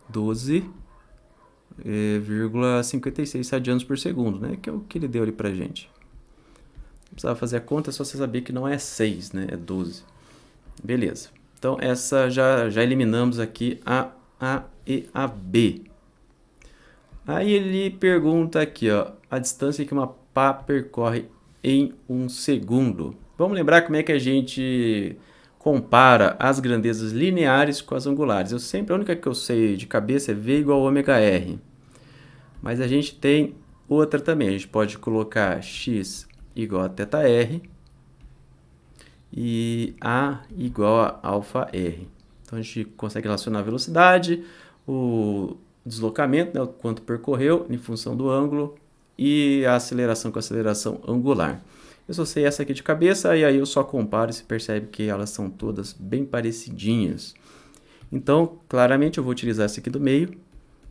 12,56 radianos por segundo, né? Que é o que ele deu ali para a gente. Não precisava fazer a conta, é só você saber que não é 6, né? É 12. Beleza. Então, essa já eliminamos aqui a A e a B. Aí ele pergunta aqui, ó, a distância que uma pá percorre em 1 segundo. Vamos lembrar como é que a gente compara as grandezas lineares com as angulares. A única que eu sei de cabeça é V igual a ômega R. Mas a gente tem outra também. A gente pode colocar x igual a θr e A igual a alfa R. Então, a gente consegue relacionar a velocidade, o deslocamento, né, o quanto percorreu em função do ângulo, e a aceleração com a aceleração angular. Eu só sei essa aqui de cabeça, e aí eu só comparo e se percebe que elas são todas bem parecidinhas. Então, claramente, eu vou utilizar essa aqui do meio,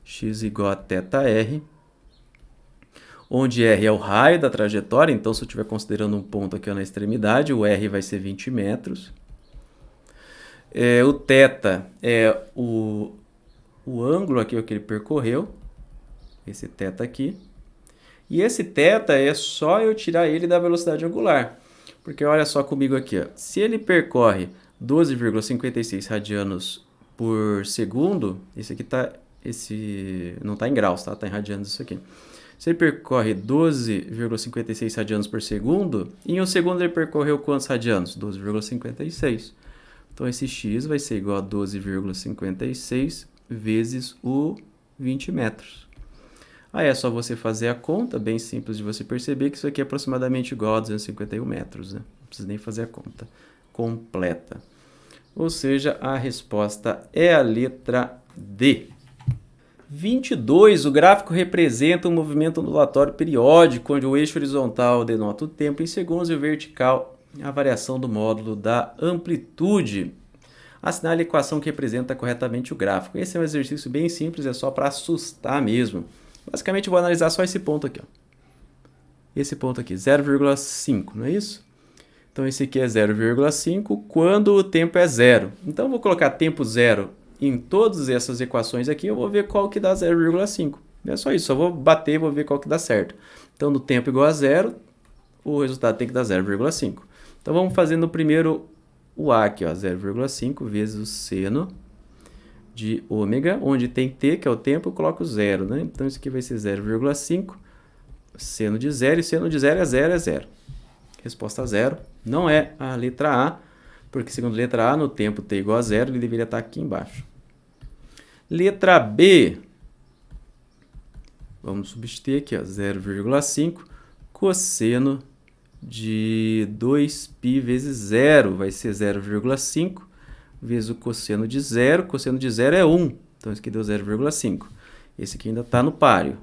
x igual a θr, onde R é o raio da trajetória, então se eu estiver considerando um ponto aqui na extremidade, o R vai ser 20 metros. O θ é o ângulo aqui que ele percorreu, esse θ aqui. E esse θ é só eu tirar ele da velocidade angular. Porque olha só comigo aqui, ó. Se ele percorre 12,56 radianos por segundo, esse aqui não está em graus, tá? Está em radianos isso aqui. Se ele percorre 12,56 radianos por segundo, em um segundo ele percorreu quantos radianos? 12,56. Então esse x vai ser igual a 12,56 vezes o 20 metros. Aí é só você fazer a conta, bem simples de você perceber que isso aqui é aproximadamente igual a 251 metros, né? Não precisa nem fazer a conta completa. Ou seja, a resposta é a letra D. 22. O gráfico representa um movimento ondulatório periódico, onde o eixo horizontal denota o tempo em segundos e o vertical a variação do módulo da amplitude. Assinale a equação que representa corretamente o gráfico. Esse é um exercício bem simples, é só para assustar mesmo. Basicamente, eu vou analisar só esse ponto aqui, ó. Esse ponto aqui, 0,5, não é isso? Então, esse aqui é 0,5 quando o tempo é zero. Então, eu vou colocar tempo zero em todas essas equações aqui, eu vou ver qual que dá 0,5. É só isso, só vou bater e vou ver qual que dá certo. Então, no tempo igual a zero, o resultado tem que dar 0,5. Então, vamos fazer no primeiro o A aqui, ó, 0,5 vezes o seno de ômega, onde tem t, que é o tempo, eu coloco zero, né? Então, isso aqui vai ser 0,5, seno de zero, e seno de zero é zero, é zero. Resposta zero. Não é a letra A, porque segundo a letra A, no tempo t igual a zero, ele deveria estar aqui embaixo. Letra B. Vamos substituir aqui, ó, 0,5 cosseno de 2π vezes zero, vai ser 0,5 vezes o cosseno de zero. Cosseno de zero é 1, então isso aqui deu 0,5. Esse aqui ainda está no páreo.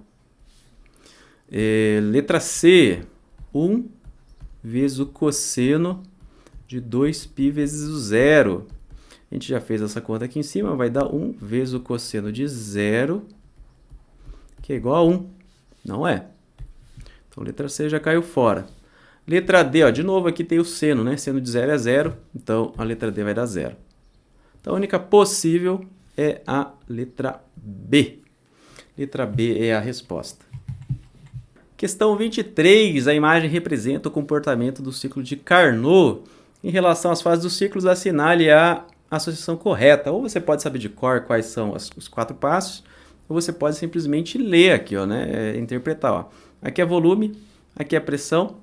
Letra C, 1 vezes o cosseno de 2π vezes o zero. A gente já fez essa conta aqui em cima, vai dar 1 vezes o cosseno de zero, que é igual a 1. Não é. Então, letra C já caiu fora. Letra D, ó, de novo aqui tem o seno, né? Seno de zero é zero, então a letra D vai dar zero. Então, a única possível é a letra B. Letra B é a resposta. Questão 23. A imagem representa o comportamento do ciclo de Carnot. Em relação às fases dos ciclos, assinale a associação correta. Ou você pode saber de cor quais são os 4 passos, ou você pode simplesmente ler aqui, ó, né? Interpretar. Ó. Aqui é volume, aqui é pressão,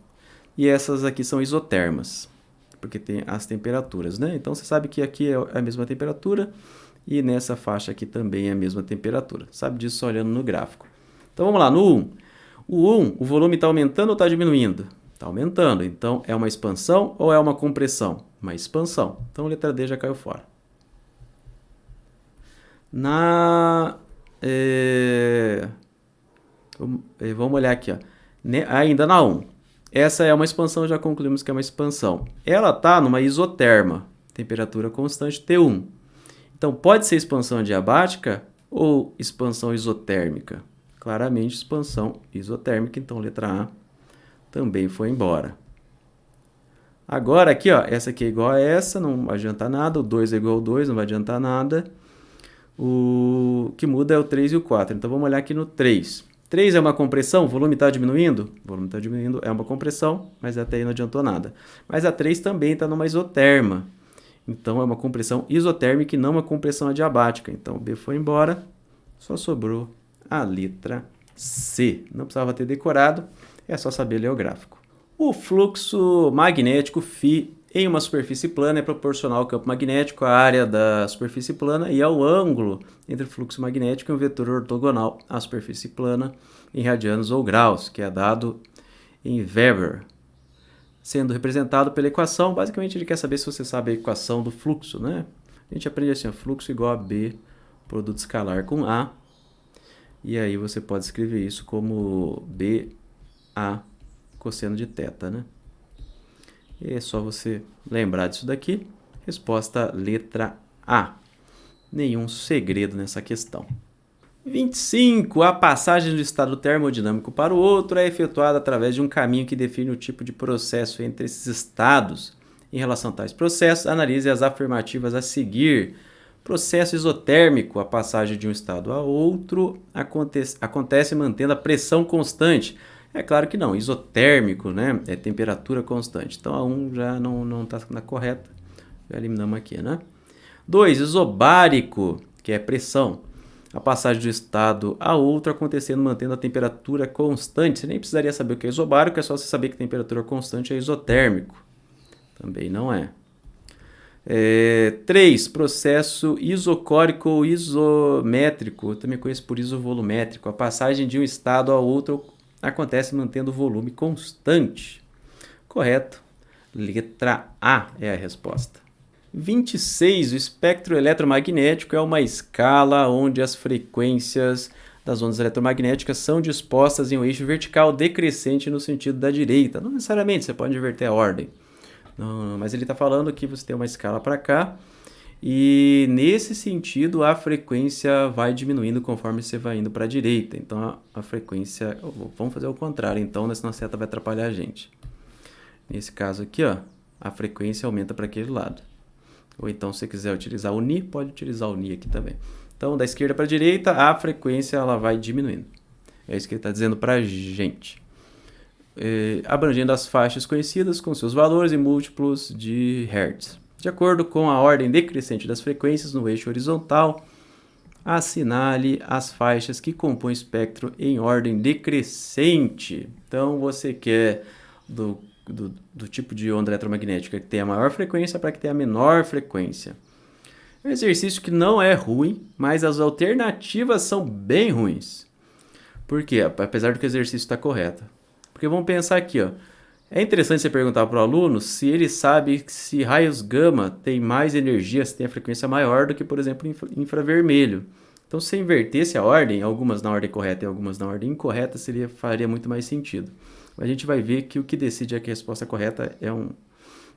e essas aqui são isotermas, porque tem as temperaturas, né? Então, você sabe que aqui é a mesma temperatura, e nessa faixa aqui também é a mesma temperatura. Sabe disso só olhando no gráfico. Então, vamos lá, no 1. O volume está aumentando ou está diminuindo? Está aumentando. Então, é uma expansão ou é uma compressão? Uma expansão. Então, a letra D já caiu fora. Vamos olhar aqui, ó. Ainda na 1. Essa é uma expansão, já concluímos que é uma expansão. Ela está numa isoterma, temperatura constante T1. Então, pode ser expansão adiabática ou expansão isotérmica? Claramente, expansão isotérmica, então letra A também foi embora. Agora aqui, ó, essa aqui é igual a essa, não adianta nada, o 2 é igual ao 2, não vai adiantar nada. O que muda é o 3 e o 4, então vamos olhar aqui no 3. 3 é uma compressão, o volume está diminuindo? O volume está diminuindo, é uma compressão, mas até aí não adiantou nada. Mas a 3 também está numa isoterma, então é uma compressão isotérmica e não uma compressão adiabática. Então B foi embora, só sobrou a letra C. Não precisava ter decorado, é só saber ler o gráfico. O fluxo magnético φ em uma superfície plana é proporcional ao campo magnético, à área da superfície plana e ao ângulo entre o fluxo magnético e um vetor ortogonal à superfície plana em radianos ou graus, que é dado em Weber, sendo representado pela equação. Basicamente, ele quer saber se você sabe a equação do fluxo, né? A gente aprende assim, ó, fluxo igual a B, produto escalar com A, e aí você pode escrever isso como BA cosseno de θ, né? E é só você lembrar disso daqui. Resposta letra A. Nenhum segredo nessa questão. 25. A passagem do estado termodinâmico para o outro é efetuada através de um caminho que define o tipo de processo entre esses estados. Em relação a tais processos, analise as afirmativas a seguir. Processo isotérmico, a passagem de um estado a outro acontece mantendo a pressão constante. É claro que não. Isotérmico, né? É temperatura constante. Então, a 1 já não está na correta. Já eliminamos aqui, né? 2. Isobárico, que é pressão. A passagem de um estado a outro acontecendo mantendo a temperatura constante. Você nem precisaria saber o que é isobárico, é só você saber que temperatura constante é isotérmico. Também não é. 3. Processo isocórico ou isométrico, eu também conheço por isovolumétrico. A passagem de um estado a outro acontece mantendo o volume constante. Correto. Letra A é a resposta. 26. O espectro eletromagnético é uma escala onde as frequências das ondas eletromagnéticas são dispostas em um eixo vertical decrescente no sentido da direita. Não necessariamente, você pode inverter a ordem. Não, mas ele está falando que você tem uma escala para cá e nesse sentido a frequência vai diminuindo conforme você vai indo para a direita. Então a frequência... Vamos fazer o contrário, então, senão a seta vai atrapalhar a gente. Nesse caso aqui, ó, a frequência aumenta para aquele lado. Ou então, se você quiser utilizar o Ni, pode utilizar o Ni aqui também. Então, da esquerda para a direita, a frequência ela vai diminuindo. É isso que ele está dizendo para a gente. Abrangendo as faixas conhecidas com seus valores e múltiplos de Hertz. De acordo com a ordem decrescente das frequências no eixo horizontal, assinale as faixas que compõem o espectro em ordem decrescente. Então, você quer do tipo de onda eletromagnética que tem a maior frequência para que tenha a menor frequência. É um exercício que não é ruim, mas as alternativas são bem ruins. Por quê? Apesar do que o exercício está correto. Porque vamos pensar aqui, ó. É interessante você perguntar para o aluno se ele sabe se raios gama tem mais energia, se tem a frequência maior do que, por exemplo, infravermelho. Então, se você invertesse a ordem, algumas na ordem correta e algumas na ordem incorreta, faria muito mais sentido. A gente vai ver que o que decide é que a resposta correta é um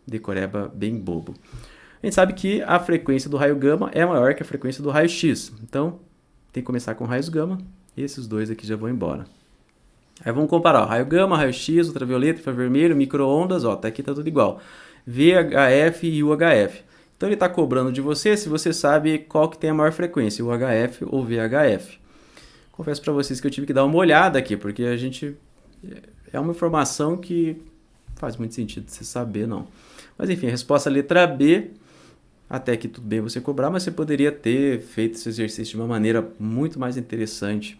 decoreba bem bobo. A gente sabe que a frequência do raio gama é maior que a frequência do raio X. Então, tem que começar com raios gama. Esses dois aqui já vão embora. Aí vamos comparar. Raio gama, raio X, ultravioleta, infravermelho, micro-ondas. Até aqui está tudo igual. VHF e UHF. Então, ele está cobrando de você se você sabe qual que tem a maior frequência, UHF ou VHF. Confesso para vocês que eu tive que dar uma olhada aqui, porque a gente... É uma informação que faz muito sentido você saber, não. Mas enfim, a resposta letra B, até que tudo bem você cobrar, mas você poderia ter feito esse exercício de uma maneira muito mais interessante.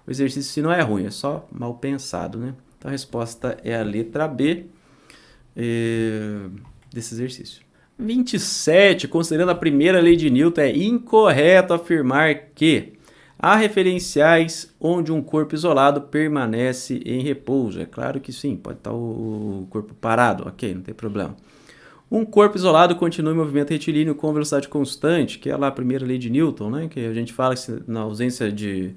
O exercício se não é ruim, é só mal pensado, né? Então a resposta é a letra B desse exercício. 27. Considerando a primeira lei de Newton, é incorreto afirmar que há referenciais onde um corpo isolado permanece em repouso. É claro que sim, pode estar o corpo parado, ok, não tem problema. Um corpo isolado continua em movimento retilíneo com velocidade constante, que é lá a primeira lei de Newton, né? Que a gente fala que na ausência de...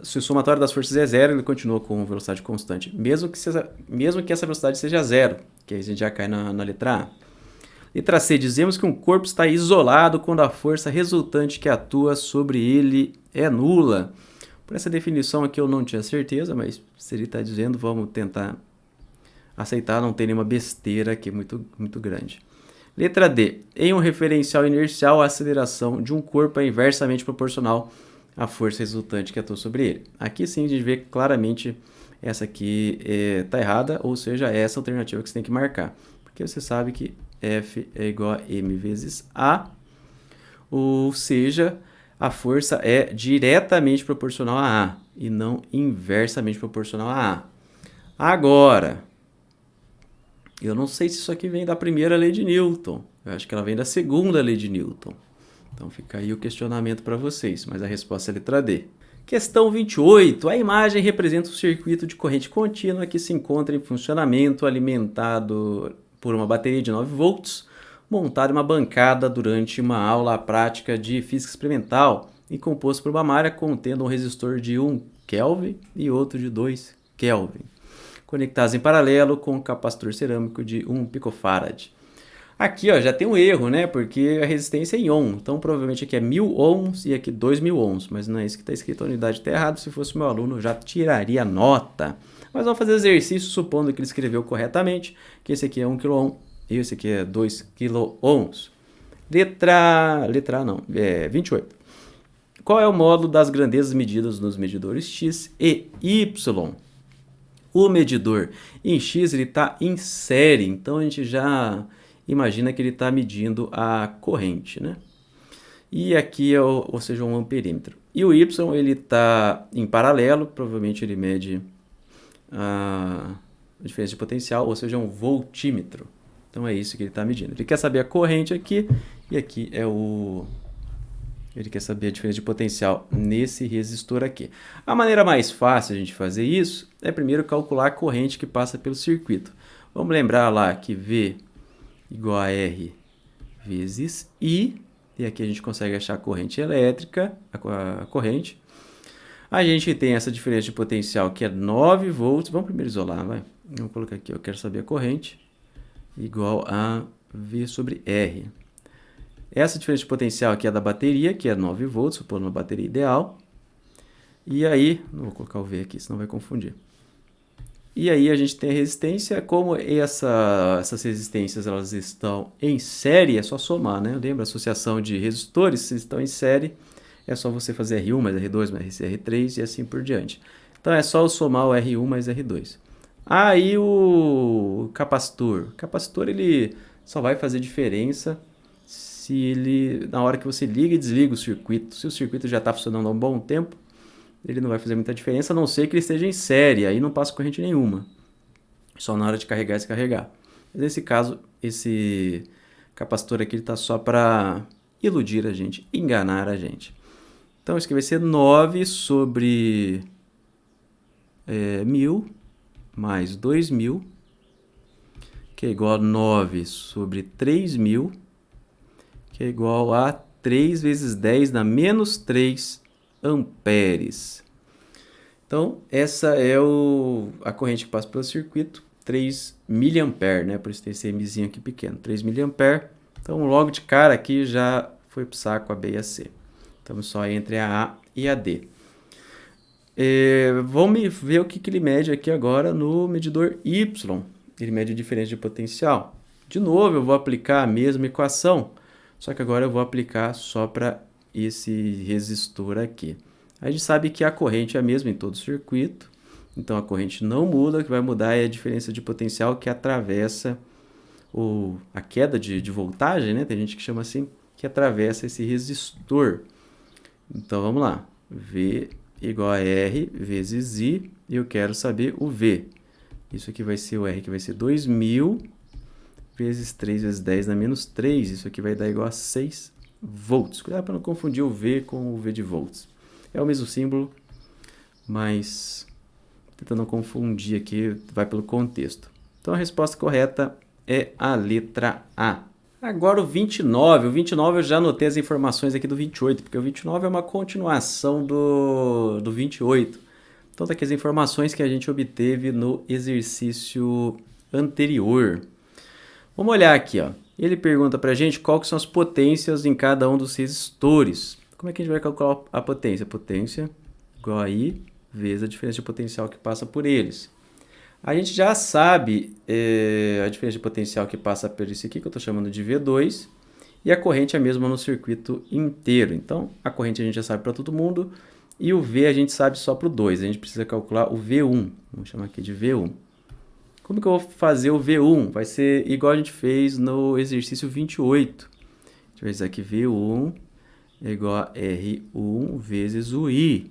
Se o somatório das forças é zero, ele continua com velocidade constante. Mesmo que essa velocidade seja zero, que aí a gente já cai na letra A. Letra C. Dizemos que um corpo está isolado quando a força resultante que atua sobre ele é nula. Por essa definição aqui eu não tinha certeza, mas se ele está dizendo, vamos tentar aceitar, não tem nenhuma besteira aqui muito, muito grande. Letra D. Em um referencial inercial, a aceleração de um corpo é inversamente proporcional à força resultante que atua sobre ele. Aqui sim a gente vê claramente essa aqui está errada, ou seja, é essa alternativa que você tem que marcar. Porque você sabe que F é igual a M vezes A, ou seja, a força é diretamente proporcional a A e não inversamente proporcional a A. Agora, eu não sei se isso aqui vem da primeira lei de Newton, eu acho que ela vem da segunda lei de Newton. Então fica aí o questionamento para vocês, mas a resposta é a letra D. Questão 28. A imagem representa um circuito de corrente contínua que se encontra em funcionamento alimentado por uma bateria de 9 volts, montado em uma bancada durante uma aula prática de física experimental e composto por uma malha contendo um resistor de 1 Kelvin e outro de 2 Kelvin, conectados em paralelo com um capacitor cerâmico de 1 picofarad. Aqui ó, já tem um erro, né? Porque a resistência é em ohm. Então, provavelmente aqui é 1000 ohms e aqui 2000 ohms. Mas não é isso que está escrito, a unidade está errada. Se fosse meu aluno, eu já tiraria nota. Mas vamos fazer exercício supondo que ele escreveu corretamente. Que esse aqui é 1 kΩ e esse aqui é 2 kΩ. Letra A não, 28. Qual é o módulo das grandezas medidas nos medidores X e Y? O medidor em X ele está em série, então a gente já imagina que ele está medindo a corrente, né? E aqui ou seja, um amperímetro. E o Y ele está em paralelo, provavelmente ele mede a diferença de potencial, ou seja, um voltímetro. Então é isso que ele está medindo. Ele quer saber a corrente aqui, e aqui é o... Ele quer saber a diferença de potencial nesse resistor aqui. A maneira mais fácil de a gente fazer isso é primeiro calcular a corrente que passa pelo circuito. Vamos lembrar lá que V igual a R vezes I, e aqui a gente consegue achar a corrente elétrica, a corrente. A gente tem essa diferença de potencial que é 9 volts. Vamos primeiro isolar, vai. Vamos colocar aqui, eu quero saber a corrente igual a V sobre R. Essa diferença de potencial aqui é da bateria, que é 9 volts, supondo uma bateria ideal. E aí, não vou colocar o V aqui, senão vai confundir. E aí a gente tem a resistência, como essas resistências elas estão em série, é só somar, né? Lembra a associação de resistores, se estão em série, é só você fazer R1 mais R2 mais R3 e assim por diante. Então é só somar o R1 mais R2. Aí o capacitor. O capacitor ele só vai fazer diferença se ele, na hora que você liga e desliga o circuito. Se o circuito já está funcionando há um bom tempo, ele não vai fazer muita diferença, a não ser que ele esteja em série, aí não passa corrente nenhuma. Só na hora de carregar e descarregar. Mas nesse caso, esse capacitor aqui está só para iludir a gente, enganar a gente. Então isso aqui vai ser 9 sobre 1000 mais 2000, que é igual a 9 sobre 3000, que é igual a 3 vezes 10 na menos 3 amperes. Então, essa é a corrente que passa pelo circuito, 3 miliampere, né? Por isso tem esse Mzinho aqui pequeno, 3 miliampere. Então, logo de cara aqui já foi para o saco a B e a C. Estamos só entre a A e a D. Vamos ver o que ele mede aqui agora no medidor Y. Ele mede a diferença de potencial. De novo, eu vou aplicar a mesma equação, só que agora eu vou aplicar só para esse resistor aqui. A gente sabe que a corrente é a mesma em todo o circuito, então a corrente não muda, o que vai mudar é a diferença de potencial que atravessa a queda de voltagem, né? Tem gente que chama assim, que atravessa esse resistor. Então vamos lá, V igual a R vezes I, e eu quero saber o V. Isso aqui vai ser o R, que vai ser 2000 vezes 3 vezes 10 na menos 3. Isso aqui vai dar igual a 6 volts. Cuidado para não confundir o V com o V de volts. É o mesmo símbolo, mas tentando não confundir aqui, vai pelo contexto. Então a resposta correta é a letra A. Agora o 29. O 29 eu já anotei as informações aqui do 28, porque o 29 é uma continuação do 28. Então tá aqui as informações que a gente obteve no exercício anterior. Vamos olhar aqui, ó. Ele pergunta pra gente qual que são as potências em cada um dos resistores. Como é que a gente vai calcular a potência? Potência igual a I vezes a diferença de potencial que passa por eles. A gente já sabe a diferença de potencial que passa por isso aqui, que eu estou chamando de V2, e a corrente é a mesma no circuito inteiro. Então, a corrente a gente já sabe para todo mundo, e o V a gente sabe só para o 2. A gente precisa calcular o V1. Vamos chamar aqui de V1. Como que eu vou fazer o V1? Vai ser igual a gente fez no exercício 28. A gente vai dizer que V1 é igual a R1 vezes o I.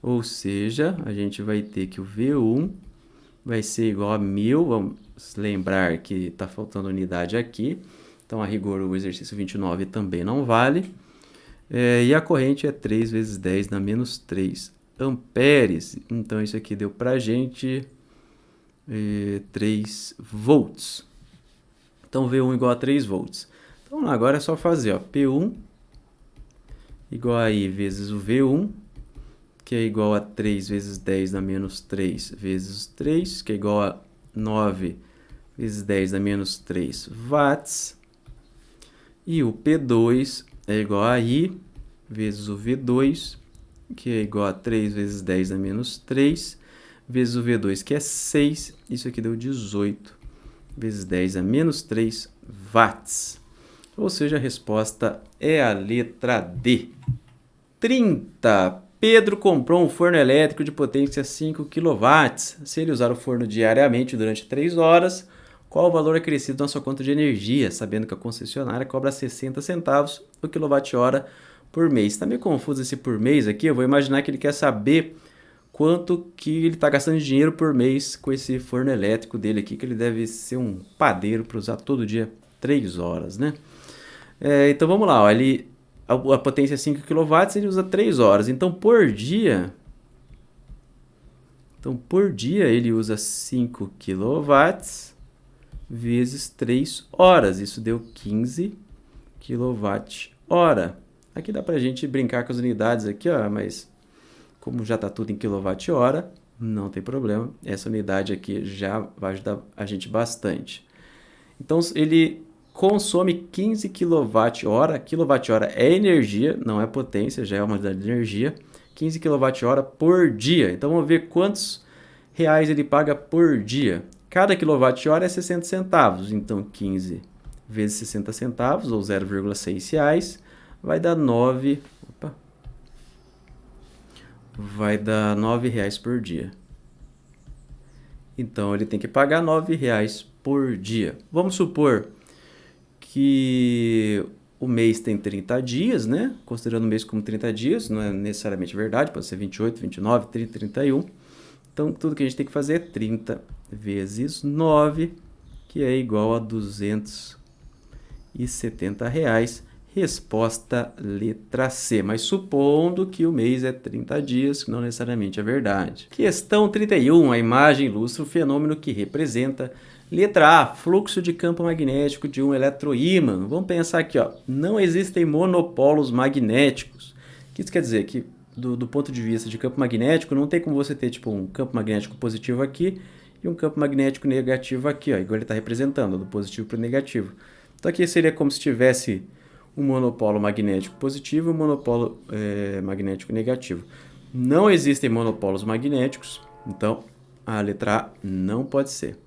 Ou seja, a gente vai ter que o V1 vai ser igual a 1000. Vamos lembrar que está faltando unidade aqui. Então, a rigor, o exercício 29 também não vale. E a corrente é 3 vezes 10 na menos 3 amperes. Então, isso aqui deu para a gente 3 volts. Então, V1 igual a 3 volts. Então, agora é só fazer, ó, P1 igual a I vezes o V1, que é igual a 3 vezes 10 na menos 3 vezes 3, que é igual a 9 vezes 10 na menos 3 watts. E o P2 é igual a I vezes o V2, que é igual a 3 vezes 10 na menos 3, vezes o V2, que é 6. Isso aqui deu 18 vezes 10 a menos 3 watts. Ou seja, a resposta é a letra D. 30. Pedro comprou um forno elétrico de potência 5 kW. Se ele usar o forno diariamente durante 3 horas, qual o valor acrescido na sua conta de energia? Sabendo que a concessionária cobra 60 centavos o quilowatt-hora por mês. Está meio confuso esse por mês aqui. Eu vou imaginar que ele quer saber quanto que ele está gastando de dinheiro por mês com esse forno elétrico dele aqui, que ele deve ser um padeiro para usar todo dia 3 horas, né? Então vamos lá, ó, a potência é 5 kW, ele usa 3 horas. Então por dia ele usa 5 kW vezes 3 horas. Isso deu 15 kWh. Aqui dá pra gente brincar com as unidades aqui, ó, mas como já está tudo em kWh, não tem problema. Essa unidade aqui já vai ajudar a gente bastante. Então ele consome 15 kWh. KWh é energia, não é potência, já é uma unidade de energia. 15 kWh por dia. Então vamos ver quantos reais ele paga por dia. Cada kWh é 60 centavos. Então 15 vezes 60 centavos, ou 0,6 reais, vai dar 9... vai dar R$9 por dia. Então ele tem que pagar R$9 por dia. Vamos supor que o mês tem 30 dias, né? Considerando o mês como 30 dias, não é necessariamente verdade, pode ser 28, 29, 30, 31. Então tudo que a gente tem que fazer é 30 vezes 9, que é igual a R$270. Resposta letra C, mas supondo que o mês é 30 dias, que não necessariamente é verdade. Questão 31, a imagem ilustra o fenômeno que representa. Letra A, fluxo de campo magnético de um eletroímã. Vamos pensar aqui, ó, não existem monopolos magnéticos. O que isso quer dizer? Que do ponto de vista de campo magnético, não tem como você ter tipo um campo magnético positivo aqui e um campo magnético negativo aqui, ó, igual ele está representando, do positivo para o negativo. Então aqui seria como se tivesse um monopolo magnético positivo e um monopolo magnético negativo. Não existem monopolos magnéticos, então a letra A não pode ser.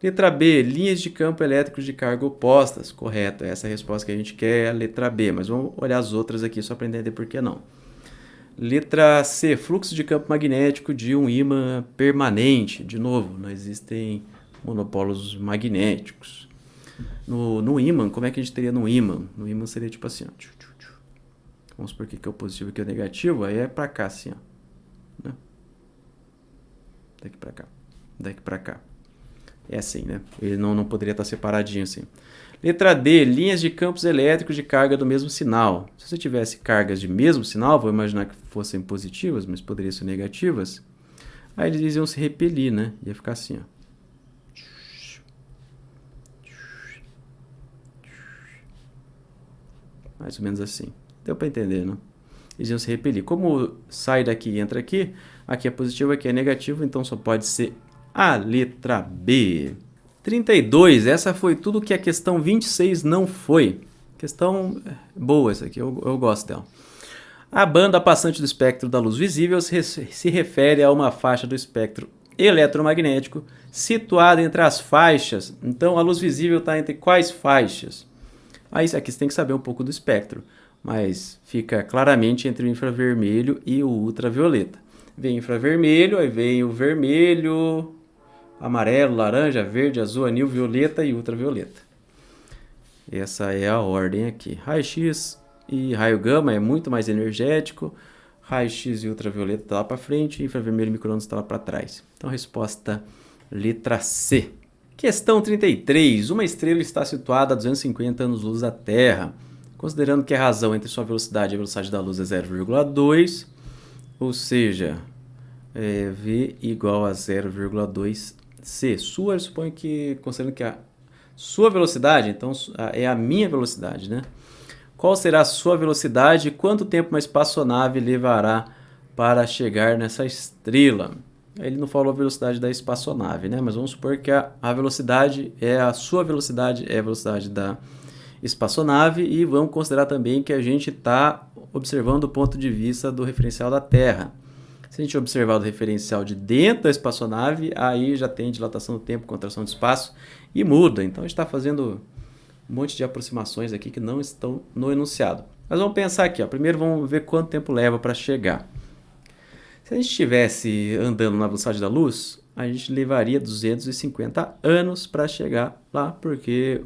Letra B, linhas de campo elétrico de carga opostas. Correto, essa é a resposta que a gente quer, a letra B, mas vamos olhar as outras aqui só para entender por que não. Letra C, fluxo de campo magnético de um ímã permanente. De novo, não existem monopolos magnéticos. No ímã, como é que a gente teria no ímã? No ímã seria tipo assim, ó. Vamos supor que é o positivo e aqui é o negativo, aí é pra cá assim, ó. Né? Daqui pra cá. Daqui pra cá. É assim, né? Ele não poderia estar separadinho assim. Letra D, linhas de campos elétricos de carga do mesmo sinal. Se você tivesse cargas de mesmo sinal, vou imaginar que fossem positivas, mas poderiam ser negativas. Aí eles iam se repelir, né? Ia ficar assim, ó. Mais ou menos assim. Deu para entender, né? Eles iam se repelir. Como sai daqui e entra aqui, aqui é positivo, aqui é negativo, então só pode ser a letra B. 32, essa foi tudo que a questão 26 não foi. Questão boa essa aqui, eu gosto dela. A banda passante do espectro da luz visível se refere a uma faixa do espectro eletromagnético situada entre as faixas. Então a luz visível está entre quais faixas? Aí aqui você tem que saber um pouco do espectro, mas fica claramente entre o infravermelho e o ultravioleta. Vem infravermelho, aí vem o vermelho, amarelo, laranja, verde, azul, anil, violeta e ultravioleta. Essa é a ordem aqui. Raio-X e raio gama é muito mais energético, raio-X e ultravioleta está lá para frente, infravermelho e micro-ondas está lá para trás. Então a resposta letra C. Questão 33. Uma estrela está situada a 250 anos-luz da Terra. Considerando que a razão entre sua velocidade e a velocidade da luz é 0,2, ou seja, V igual a 0,2C. Sua, eu suponho que, considerando que a sua velocidade, então é a minha velocidade, né? Qual será a sua velocidade e quanto tempo uma espaçonave levará para chegar nessa estrela? Ele não falou a velocidade da espaçonave, né? Mas vamos supor que a velocidade a sua velocidade é a velocidade da espaçonave e vamos considerar também que a gente está observando o ponto de vista do referencial da Terra. Se a gente observar o referencial de dentro da espaçonave, aí já tem dilatação do tempo, contração do espaço e muda. Então a gente está fazendo um monte de aproximações aqui que não estão no enunciado. Mas vamos pensar aqui, ó. Primeiro vamos ver quanto tempo leva para chegar. Se a gente estivesse andando na velocidade da luz, a gente levaria 250 anos para chegar lá, porque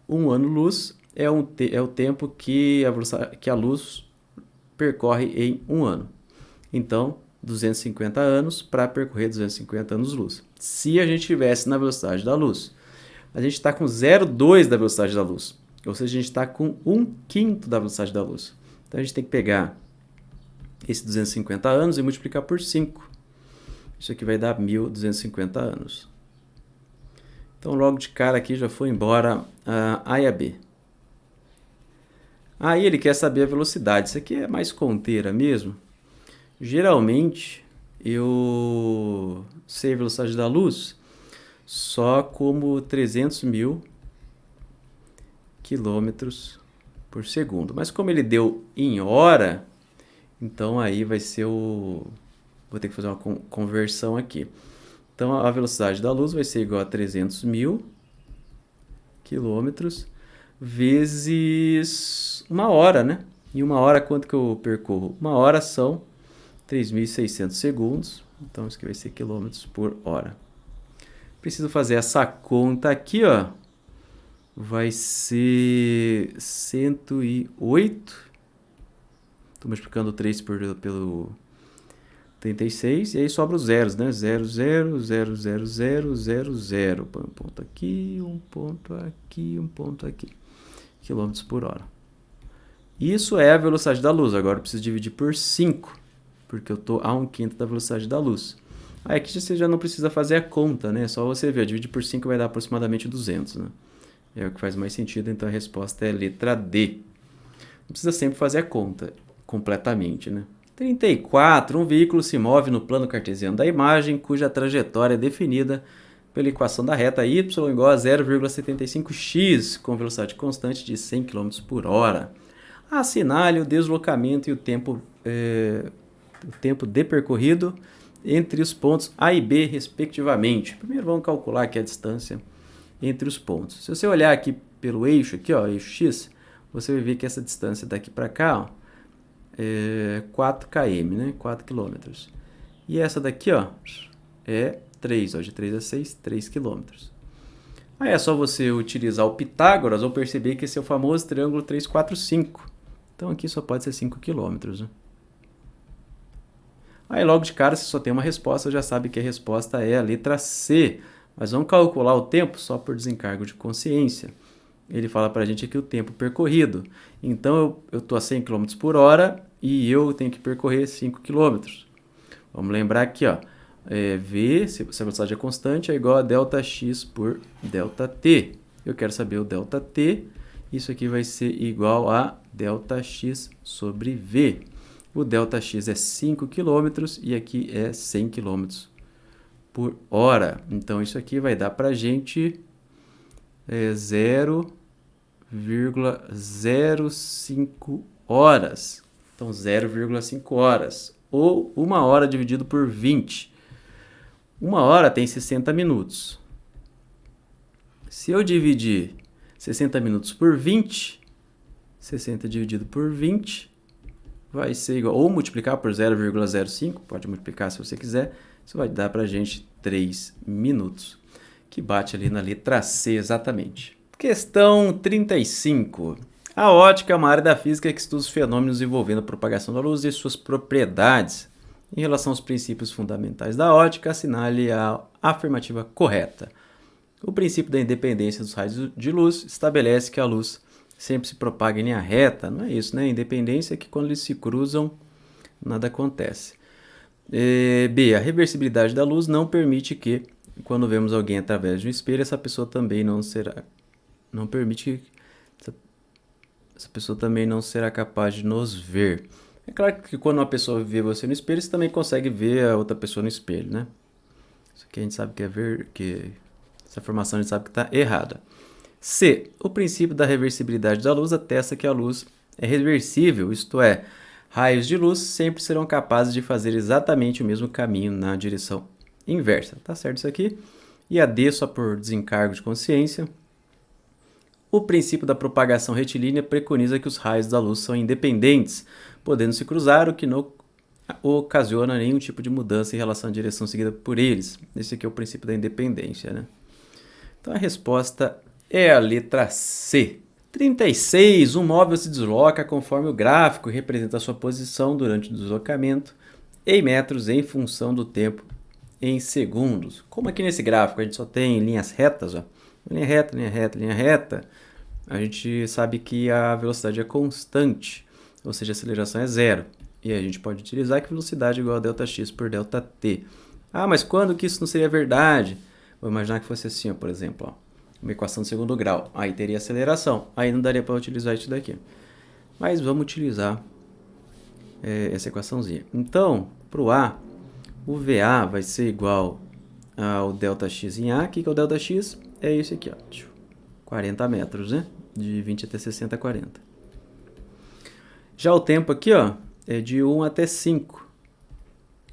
um ano-luz é o tempo que a luz percorre em um ano. Então, 250 anos para percorrer 250 anos-luz. Se a gente estivesse na velocidade da luz, a gente está com 0,2 da velocidade da luz. Ou seja, a gente está com 1/5 da velocidade da luz. Então, a gente tem que pegar esse 250 anos e multiplicar por 5. Isso aqui vai dar 1.250 anos. Então, logo de cara aqui já foi embora a e a B. Aí ele quer saber a velocidade. Isso aqui é mais conteira mesmo. Geralmente, eu sei a velocidade da luz só como 300.000 quilômetros por segundo. Mas como ele deu em hora, então aí vai ser o... Vou ter que fazer uma conversão aqui. Então a velocidade da luz vai ser igual a 300.000 quilômetros vezes uma hora, né? E uma hora quanto que eu percorro? Uma hora são 3.600 segundos. Então isso aqui vai ser quilômetros por hora. Preciso fazer essa conta aqui, ó. Vai ser 108. Estou multiplicando 3 pelo 36. E aí sobra os zeros, né? 0, 0, 0, 0, 0, 0, 0. Um ponto aqui, um ponto aqui, um ponto aqui. Quilômetros por hora. Isso é a velocidade da luz. Agora eu preciso dividir por 5. Porque eu estou a 1/5 da velocidade da luz. Aí aqui você já não precisa fazer a conta, né? Só você ver. Dividir por 5 vai dar aproximadamente 200, né? É o que faz mais sentido, então a resposta é a letra D. Não precisa sempre fazer a conta completamente, né? 34. Um veículo se move no plano cartesiano da imagem, cuja trajetória é definida pela equação da reta y igual a 0,75x, com velocidade constante de 100 km por hora. Assinale o deslocamento e o tempo de percorrido entre os pontos A e B, respectivamente. Primeiro vamos calcular aqui a distância entre os pontos. Se você olhar aqui pelo eixo, aqui, ó, eixo X, você vai ver que essa distância daqui para cá, ó, é 4 km, né? 4 km. E essa daqui, ó, é 3, ó, de 3 a 6, 3 km. Aí é só você utilizar o Pitágoras ou perceber que esse é o famoso triângulo 3, 4, 5. Então aqui só pode ser 5 km, né? Aí logo de cara, se só tem uma resposta, já sabe que a resposta é a letra C. Mas vamos calcular o tempo só por desencargo de consciência. Ele fala para a gente aqui o tempo percorrido. Então eu estou a 100 km por hora e eu tenho que percorrer 5 km. Vamos lembrar aqui, ó, V, se a velocidade é constante, é igual a ΔX por ΔT. Eu quero saber o ΔT. Isso aqui vai ser igual a ΔX sobre V. O ΔX é 5 km e aqui é 100 km por hora. Então isso aqui vai dar para a gente 0,05 horas. Então 0,5 horas. Ou 1 hora dividido por 20. 1 hora tem 60 minutos. Se eu dividir 60 minutos por 20, 60 dividido por 20 vai ser igual, ou multiplicar por 0,05, pode multiplicar se você quiser, isso vai dar para a gente 3 minutos, que bate ali na letra C exatamente. Questão 35. A ótica é uma área da física que estuda os fenômenos envolvendo a propagação da luz e suas propriedades. Em relação aos princípios fundamentais da ótica, assinale a afirmativa correta. O princípio da independência dos raios de luz estabelece que a luz sempre se propaga em linha reta. Não é isso, né? Independência é que quando eles se cruzam, nada acontece. B. A reversibilidade da luz não permite que, quando vemos alguém através de um espelho, essa pessoa também não será capaz de nos ver. É claro que quando uma pessoa vê você no espelho, você também consegue ver a outra pessoa no espelho, né? Isso aqui a gente sabe que essa informação a gente sabe que está errada. C. O princípio da reversibilidade da luz atesta que a luz é reversível, isto é, raios de luz sempre serão capazes de fazer exatamente o mesmo caminho na direção inversa. Tá certo isso aqui? E a D, só por desencargo de consciência. O princípio da propagação retilínea preconiza que os raios da luz são independentes, podendo se cruzar, o que não ocasiona nenhum tipo de mudança em relação à direção seguida por eles. Esse aqui é o princípio da independência, né? Então a resposta é a letra C. 36. Um móvel se desloca conforme o gráfico representa a sua posição durante o deslocamento em metros em função do tempo em segundos. Como aqui nesse gráfico a gente só tem linhas retas, ó, linha reta, linha reta, linha reta, a gente sabe que a velocidade é constante, ou seja, a aceleração é zero. E aí a gente pode utilizar que velocidade é igual a ΔX por ΔT. Ah, mas quando que isso não seria verdade? Vou imaginar que fosse assim, ó, por exemplo, ó, uma equação de segundo grau. Aí teria aceleração. Aí não daria para utilizar isso daqui. Mas vamos utilizar essa equaçãozinha. Então, para o A, o VA vai ser igual ao ΔX em A. O que é o ΔX? É esse aqui, ó, 40 metros, né? De 20 até 60, 40. Já o tempo aqui, ó, é de 1 até 5.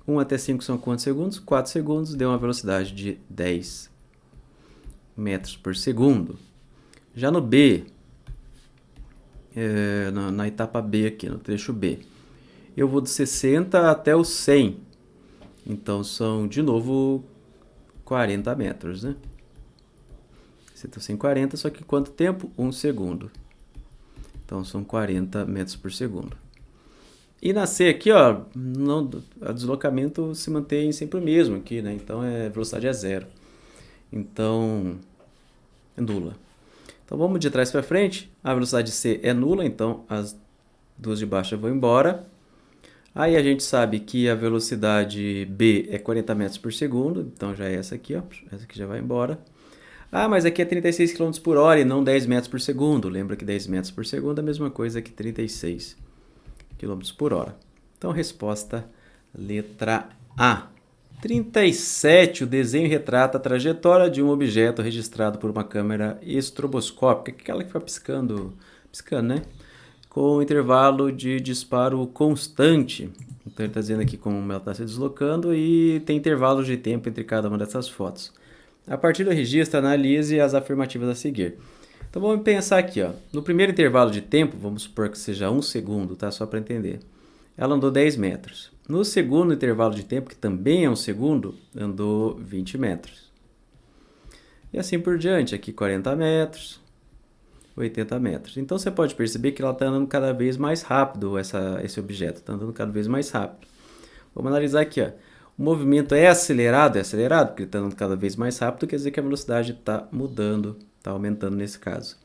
1 até 5 são quantos segundos? 4 segundos, deu uma velocidade de 10 metros por segundo. Já no B, na etapa B aqui, no trecho B, eu vou de 60 até o 100. Então, são, de novo, 40 metros, né? 60 100, 40, só que quanto tempo? 1 segundo. Então, são 40 metros por segundo. E na C aqui, ó, o deslocamento se mantém sempre o mesmo aqui, né? Então, a velocidade é zero. Então, é nula. Então, vamos de trás para frente. A velocidade C é nula, então as duas de baixo vão embora. Aí a gente sabe que a velocidade B é 40 metros por segundo, então já é essa aqui, ó. Essa aqui já vai embora. Ah, mas aqui é 36 km por hora e não 10 metros por segundo. Lembra que 10 metros por segundo é a mesma coisa que 36 km por hora. Então, resposta letra A. 37. O desenho retrata a trajetória de um objeto registrado por uma câmera estroboscópica, aquela que fica piscando, né? Com intervalo de disparo constante. Então, ele está dizendo aqui como ela está se deslocando e tem intervalos de tempo entre cada uma dessas fotos. A partir do registro, analise as afirmativas a seguir. Então, vamos pensar aqui, ó. No primeiro intervalo de tempo, vamos supor que seja 1 segundo, tá? Só para entender. Ela andou 10 metros. No segundo intervalo de tempo, que também é 1 segundo, andou 20 metros. E assim por diante. Aqui 40 metros, 80 metros. Então, você pode perceber que ela está andando cada vez mais rápido, esse objeto. Está andando cada vez mais rápido. Vamos analisar aqui, ó. O movimento é acelerado, porque ele está andando cada vez mais rápido, quer dizer que a velocidade está mudando, está aumentando nesse caso.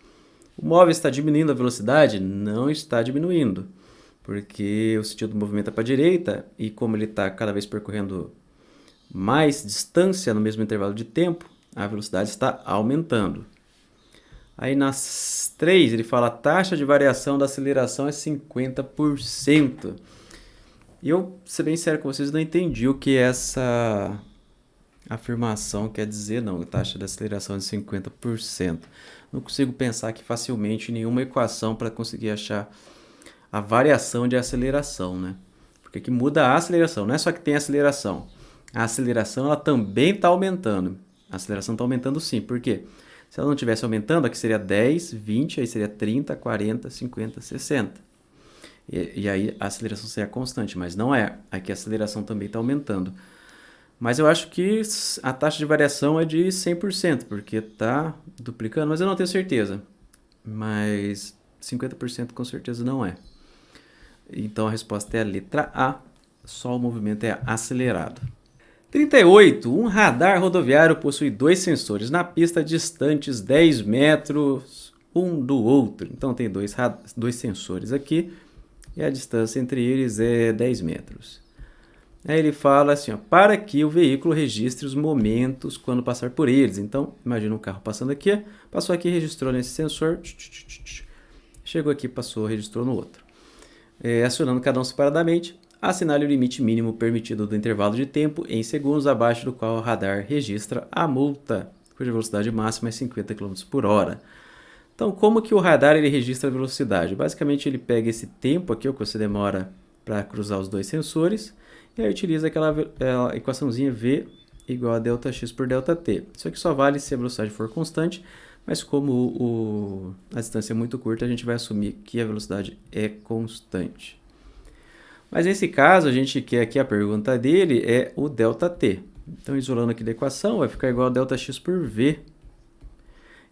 O móvel está diminuindo a velocidade? Não está diminuindo, porque o sentido do movimento é para a direita e como ele está cada vez percorrendo mais distância no mesmo intervalo de tempo, a velocidade está aumentando. Aí nas 3 ele fala a taxa de variação da aceleração é 50%. E eu, ser bem sério com vocês, não entendi o que essa afirmação quer dizer, não. A taxa de aceleração é de 50%. Não consigo pensar aqui facilmente em nenhuma equação para conseguir achar a variação de aceleração, né? Porque aqui muda a aceleração, não é só que tem aceleração. A aceleração ela também está aumentando. A aceleração está aumentando sim, por quê? Se ela não estivesse aumentando, aqui seria 10, 20, aí seria 30, 40, 50, 60. E aí a aceleração seria constante, mas não é. Aqui a aceleração também está aumentando. Mas eu acho que a taxa de variação é de 100%, porque está duplicando, mas eu não tenho certeza. Mas 50% com certeza não é. Então a resposta é a letra A, só o movimento é acelerado. 38. Um radar rodoviário possui 2 sensores na pista distantes 10 metros um do outro. Então tem dois sensores aqui e a distância entre eles é 10 metros. Aí ele fala assim, ó, para que o veículo registre os momentos quando passar por eles. Então, imagina um carro passando aqui, passou aqui, registrou nesse sensor, chegou aqui, passou, registrou no outro. Acionando cada um separadamente, assinale o limite mínimo permitido do intervalo de tempo em segundos abaixo do qual o radar registra a multa, cuja velocidade máxima é 50 km por hora. Então, como que o radar ele registra a velocidade? Basicamente, ele pega esse tempo aqui, o que você demora para cruzar os dois sensores, e aí utiliza aquela equaçãozinha V igual a ΔX por ΔT. Isso aqui só vale se a velocidade for constante, mas como a distância é muito curta, a gente vai assumir que a velocidade é constante. Mas nesse caso, a gente quer aqui, a pergunta dele é o ΔT. Então, isolando aqui da equação, vai ficar igual a ΔX por V.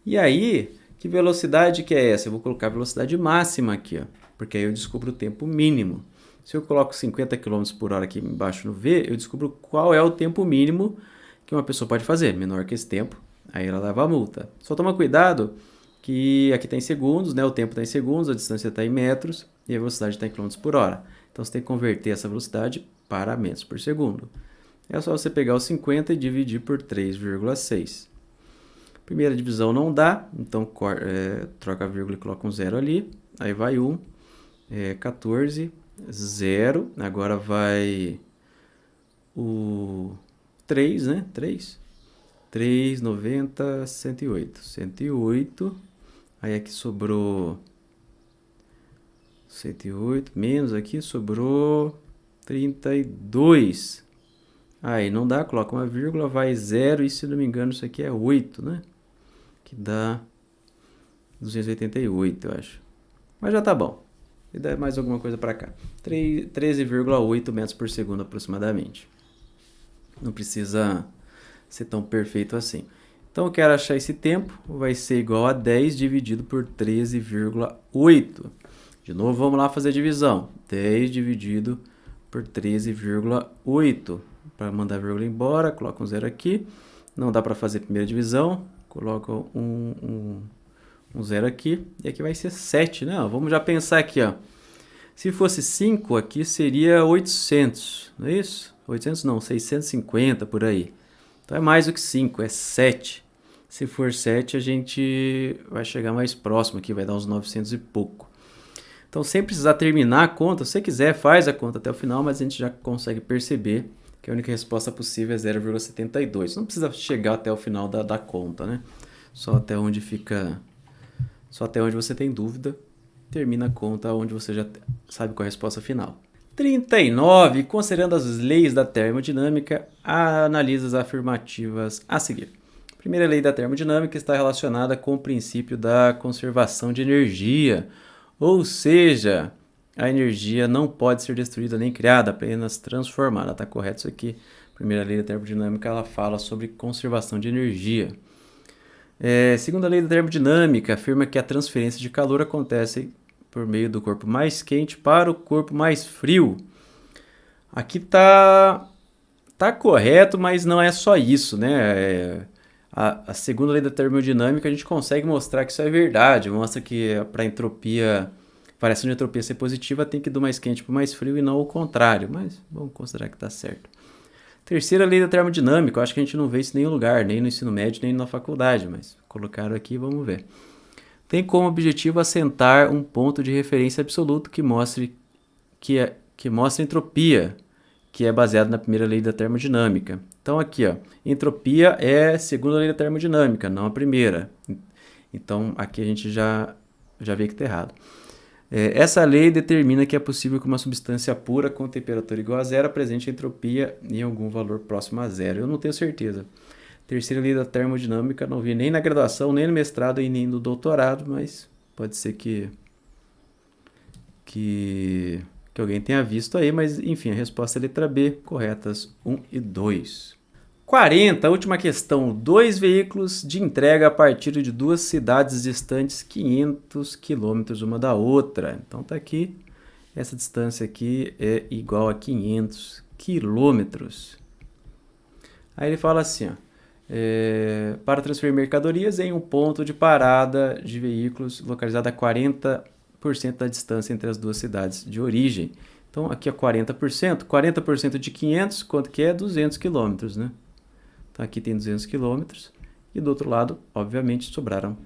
E aí, que velocidade que é essa? Eu vou colocar a velocidade máxima aqui, ó, porque aí eu descubro o tempo mínimo. Se eu coloco 50 km por hora aqui embaixo no V, eu descubro qual é o tempo mínimo que uma pessoa pode fazer. Menor que esse tempo, aí ela leva a multa. Só toma cuidado que aqui está em segundos, né? O tempo está em segundos, a distância está em metros e a velocidade está em km por hora. Então, você tem que converter essa velocidade para metros por segundo. É só você pegar os 50 e dividir por 3,6. Primeira divisão não dá, então troca a vírgula e coloca um zero ali. Aí vai 1, 14, 0. Agora vai o 3, né? 3, 90, 108. 108. Aí aqui sobrou 108, menos aqui sobrou 32. Aí não dá, coloca uma vírgula, vai 0 e se não me engano isso aqui é 8, né? Que dá 288, eu acho. Mas já tá bom. E dá mais alguma coisa para cá. 13,8 metros por segundo aproximadamente. Não precisa ser tão perfeito assim. Então eu quero achar esse tempo, vai ser igual a 10 dividido por 13,8. De novo, vamos lá fazer a divisão. 10 dividido por 13,8. Para mandar a vírgula embora, coloca um zero aqui. Não dá para fazer a primeira divisão, coloca um zero aqui. E aqui vai ser 7, né? Vamos já pensar aqui, ó. Se fosse 5, aqui seria 800, não é isso? 800 não, 650 por aí. Então é mais do que 5, é 7. Se for 7, a gente vai chegar mais próximo aqui, vai dar uns 900 e pouco. Então, sem precisar terminar a conta, se você quiser, faz a conta até o final, mas a gente já consegue perceber que a única resposta possível é 0,72. Não precisa chegar até o final da conta, né? Só até onde você tem dúvida, termina a conta onde você já sabe qual é a resposta final. 39. Considerando as leis da termodinâmica, analisa as afirmativas a seguir. A primeira lei da termodinâmica está relacionada com o princípio da conservação de energia, ou seja, a energia não pode ser destruída nem criada, apenas transformada. Está correto isso aqui. A primeira lei da termodinâmica ela fala sobre conservação de energia. Segunda lei da termodinâmica afirma que a transferência de calor acontece por meio do corpo mais quente para o corpo mais frio. Aqui tá correto, mas não é só isso, né? A segunda lei da termodinâmica a gente consegue mostrar que isso é verdade. Mostra que para variação de entropia ser positiva tem que ir do mais quente para o mais frio e não o contrário. Mas vamos considerar que está certo. Terceira lei da termodinâmica, eu acho que a gente não vê isso em nenhum lugar, nem no ensino médio, nem na faculdade, mas colocaram aqui, vamos ver. Tem como objetivo assentar um ponto de referência absoluto que mostre a entropia, que é baseado na primeira lei da termodinâmica. Então aqui, ó, entropia é a segunda lei da termodinâmica, não a primeira. Então aqui a gente já vê que está errado. Essa lei determina que é possível que uma substância pura com temperatura igual a zero apresente entropia em algum valor próximo a zero. Eu não tenho certeza. Terceira lei da termodinâmica não vi nem na graduação, nem no mestrado e nem no doutorado, mas pode ser que alguém tenha visto aí, mas enfim, a resposta é a letra B, corretas 1 e 2. 40, última questão. 2 veículos de entrega a partir de 2 cidades distantes 500 km uma da outra. Então tá aqui, essa distância aqui é igual a 500 km. Aí ele fala assim, ó, para transferir mercadorias em um ponto de parada de veículos localizado a 40% da distância entre as duas cidades de origem. Então aqui é 40%. 40% de 500, quanto que é? 200 km, né? Então aqui tem 200 km e do outro lado, obviamente, sobraram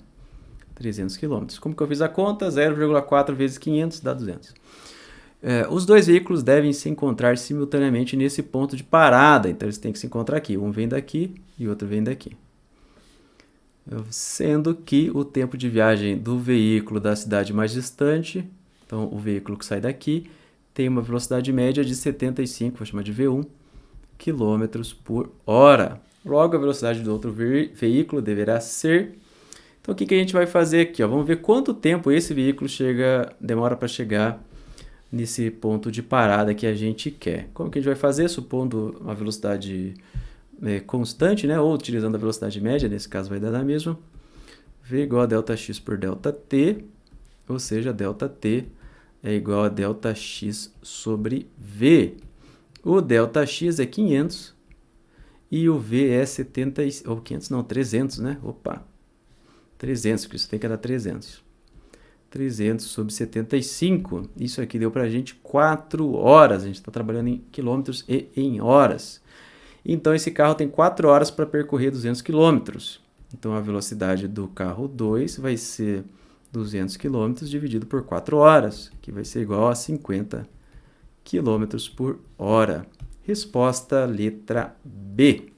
300 km. Como que eu fiz a conta? 0,4 vezes 500 dá 200. Os dois veículos devem se encontrar simultaneamente nesse ponto de parada. Então eles têm que se encontrar aqui. Um vem daqui e o outro vem daqui. Sendo que o tempo de viagem do veículo da cidade mais distante, então o veículo que sai daqui, tem uma velocidade média de 75, vou chamar de V1, km por hora. Logo, a velocidade do outro veículo deverá ser... Então, o que a gente vai fazer aqui? Ó? Vamos ver quanto tempo esse veículo demora para chegar nesse ponto de parada que a gente quer. Como que a gente vai fazer? Supondo uma velocidade constante, né? Ou utilizando a velocidade média, nesse caso vai dar na mesma. V igual a ΔX por ΔT, ou seja, ΔT é igual a ΔX sobre V. O ΔX é 500 e o V é 70, ou 500 não, 300, né? Opa, 300, porque isso tem que dar 300. 300 sobre 75, isso aqui deu para a gente 4 horas, a gente está trabalhando em quilômetros e em horas. Então, esse carro tem 4 horas para percorrer 200 quilômetros. Então, a velocidade do carro 2 vai ser 200 km dividido por 4 horas, que vai ser igual a 50 km por hora. Resposta letra B.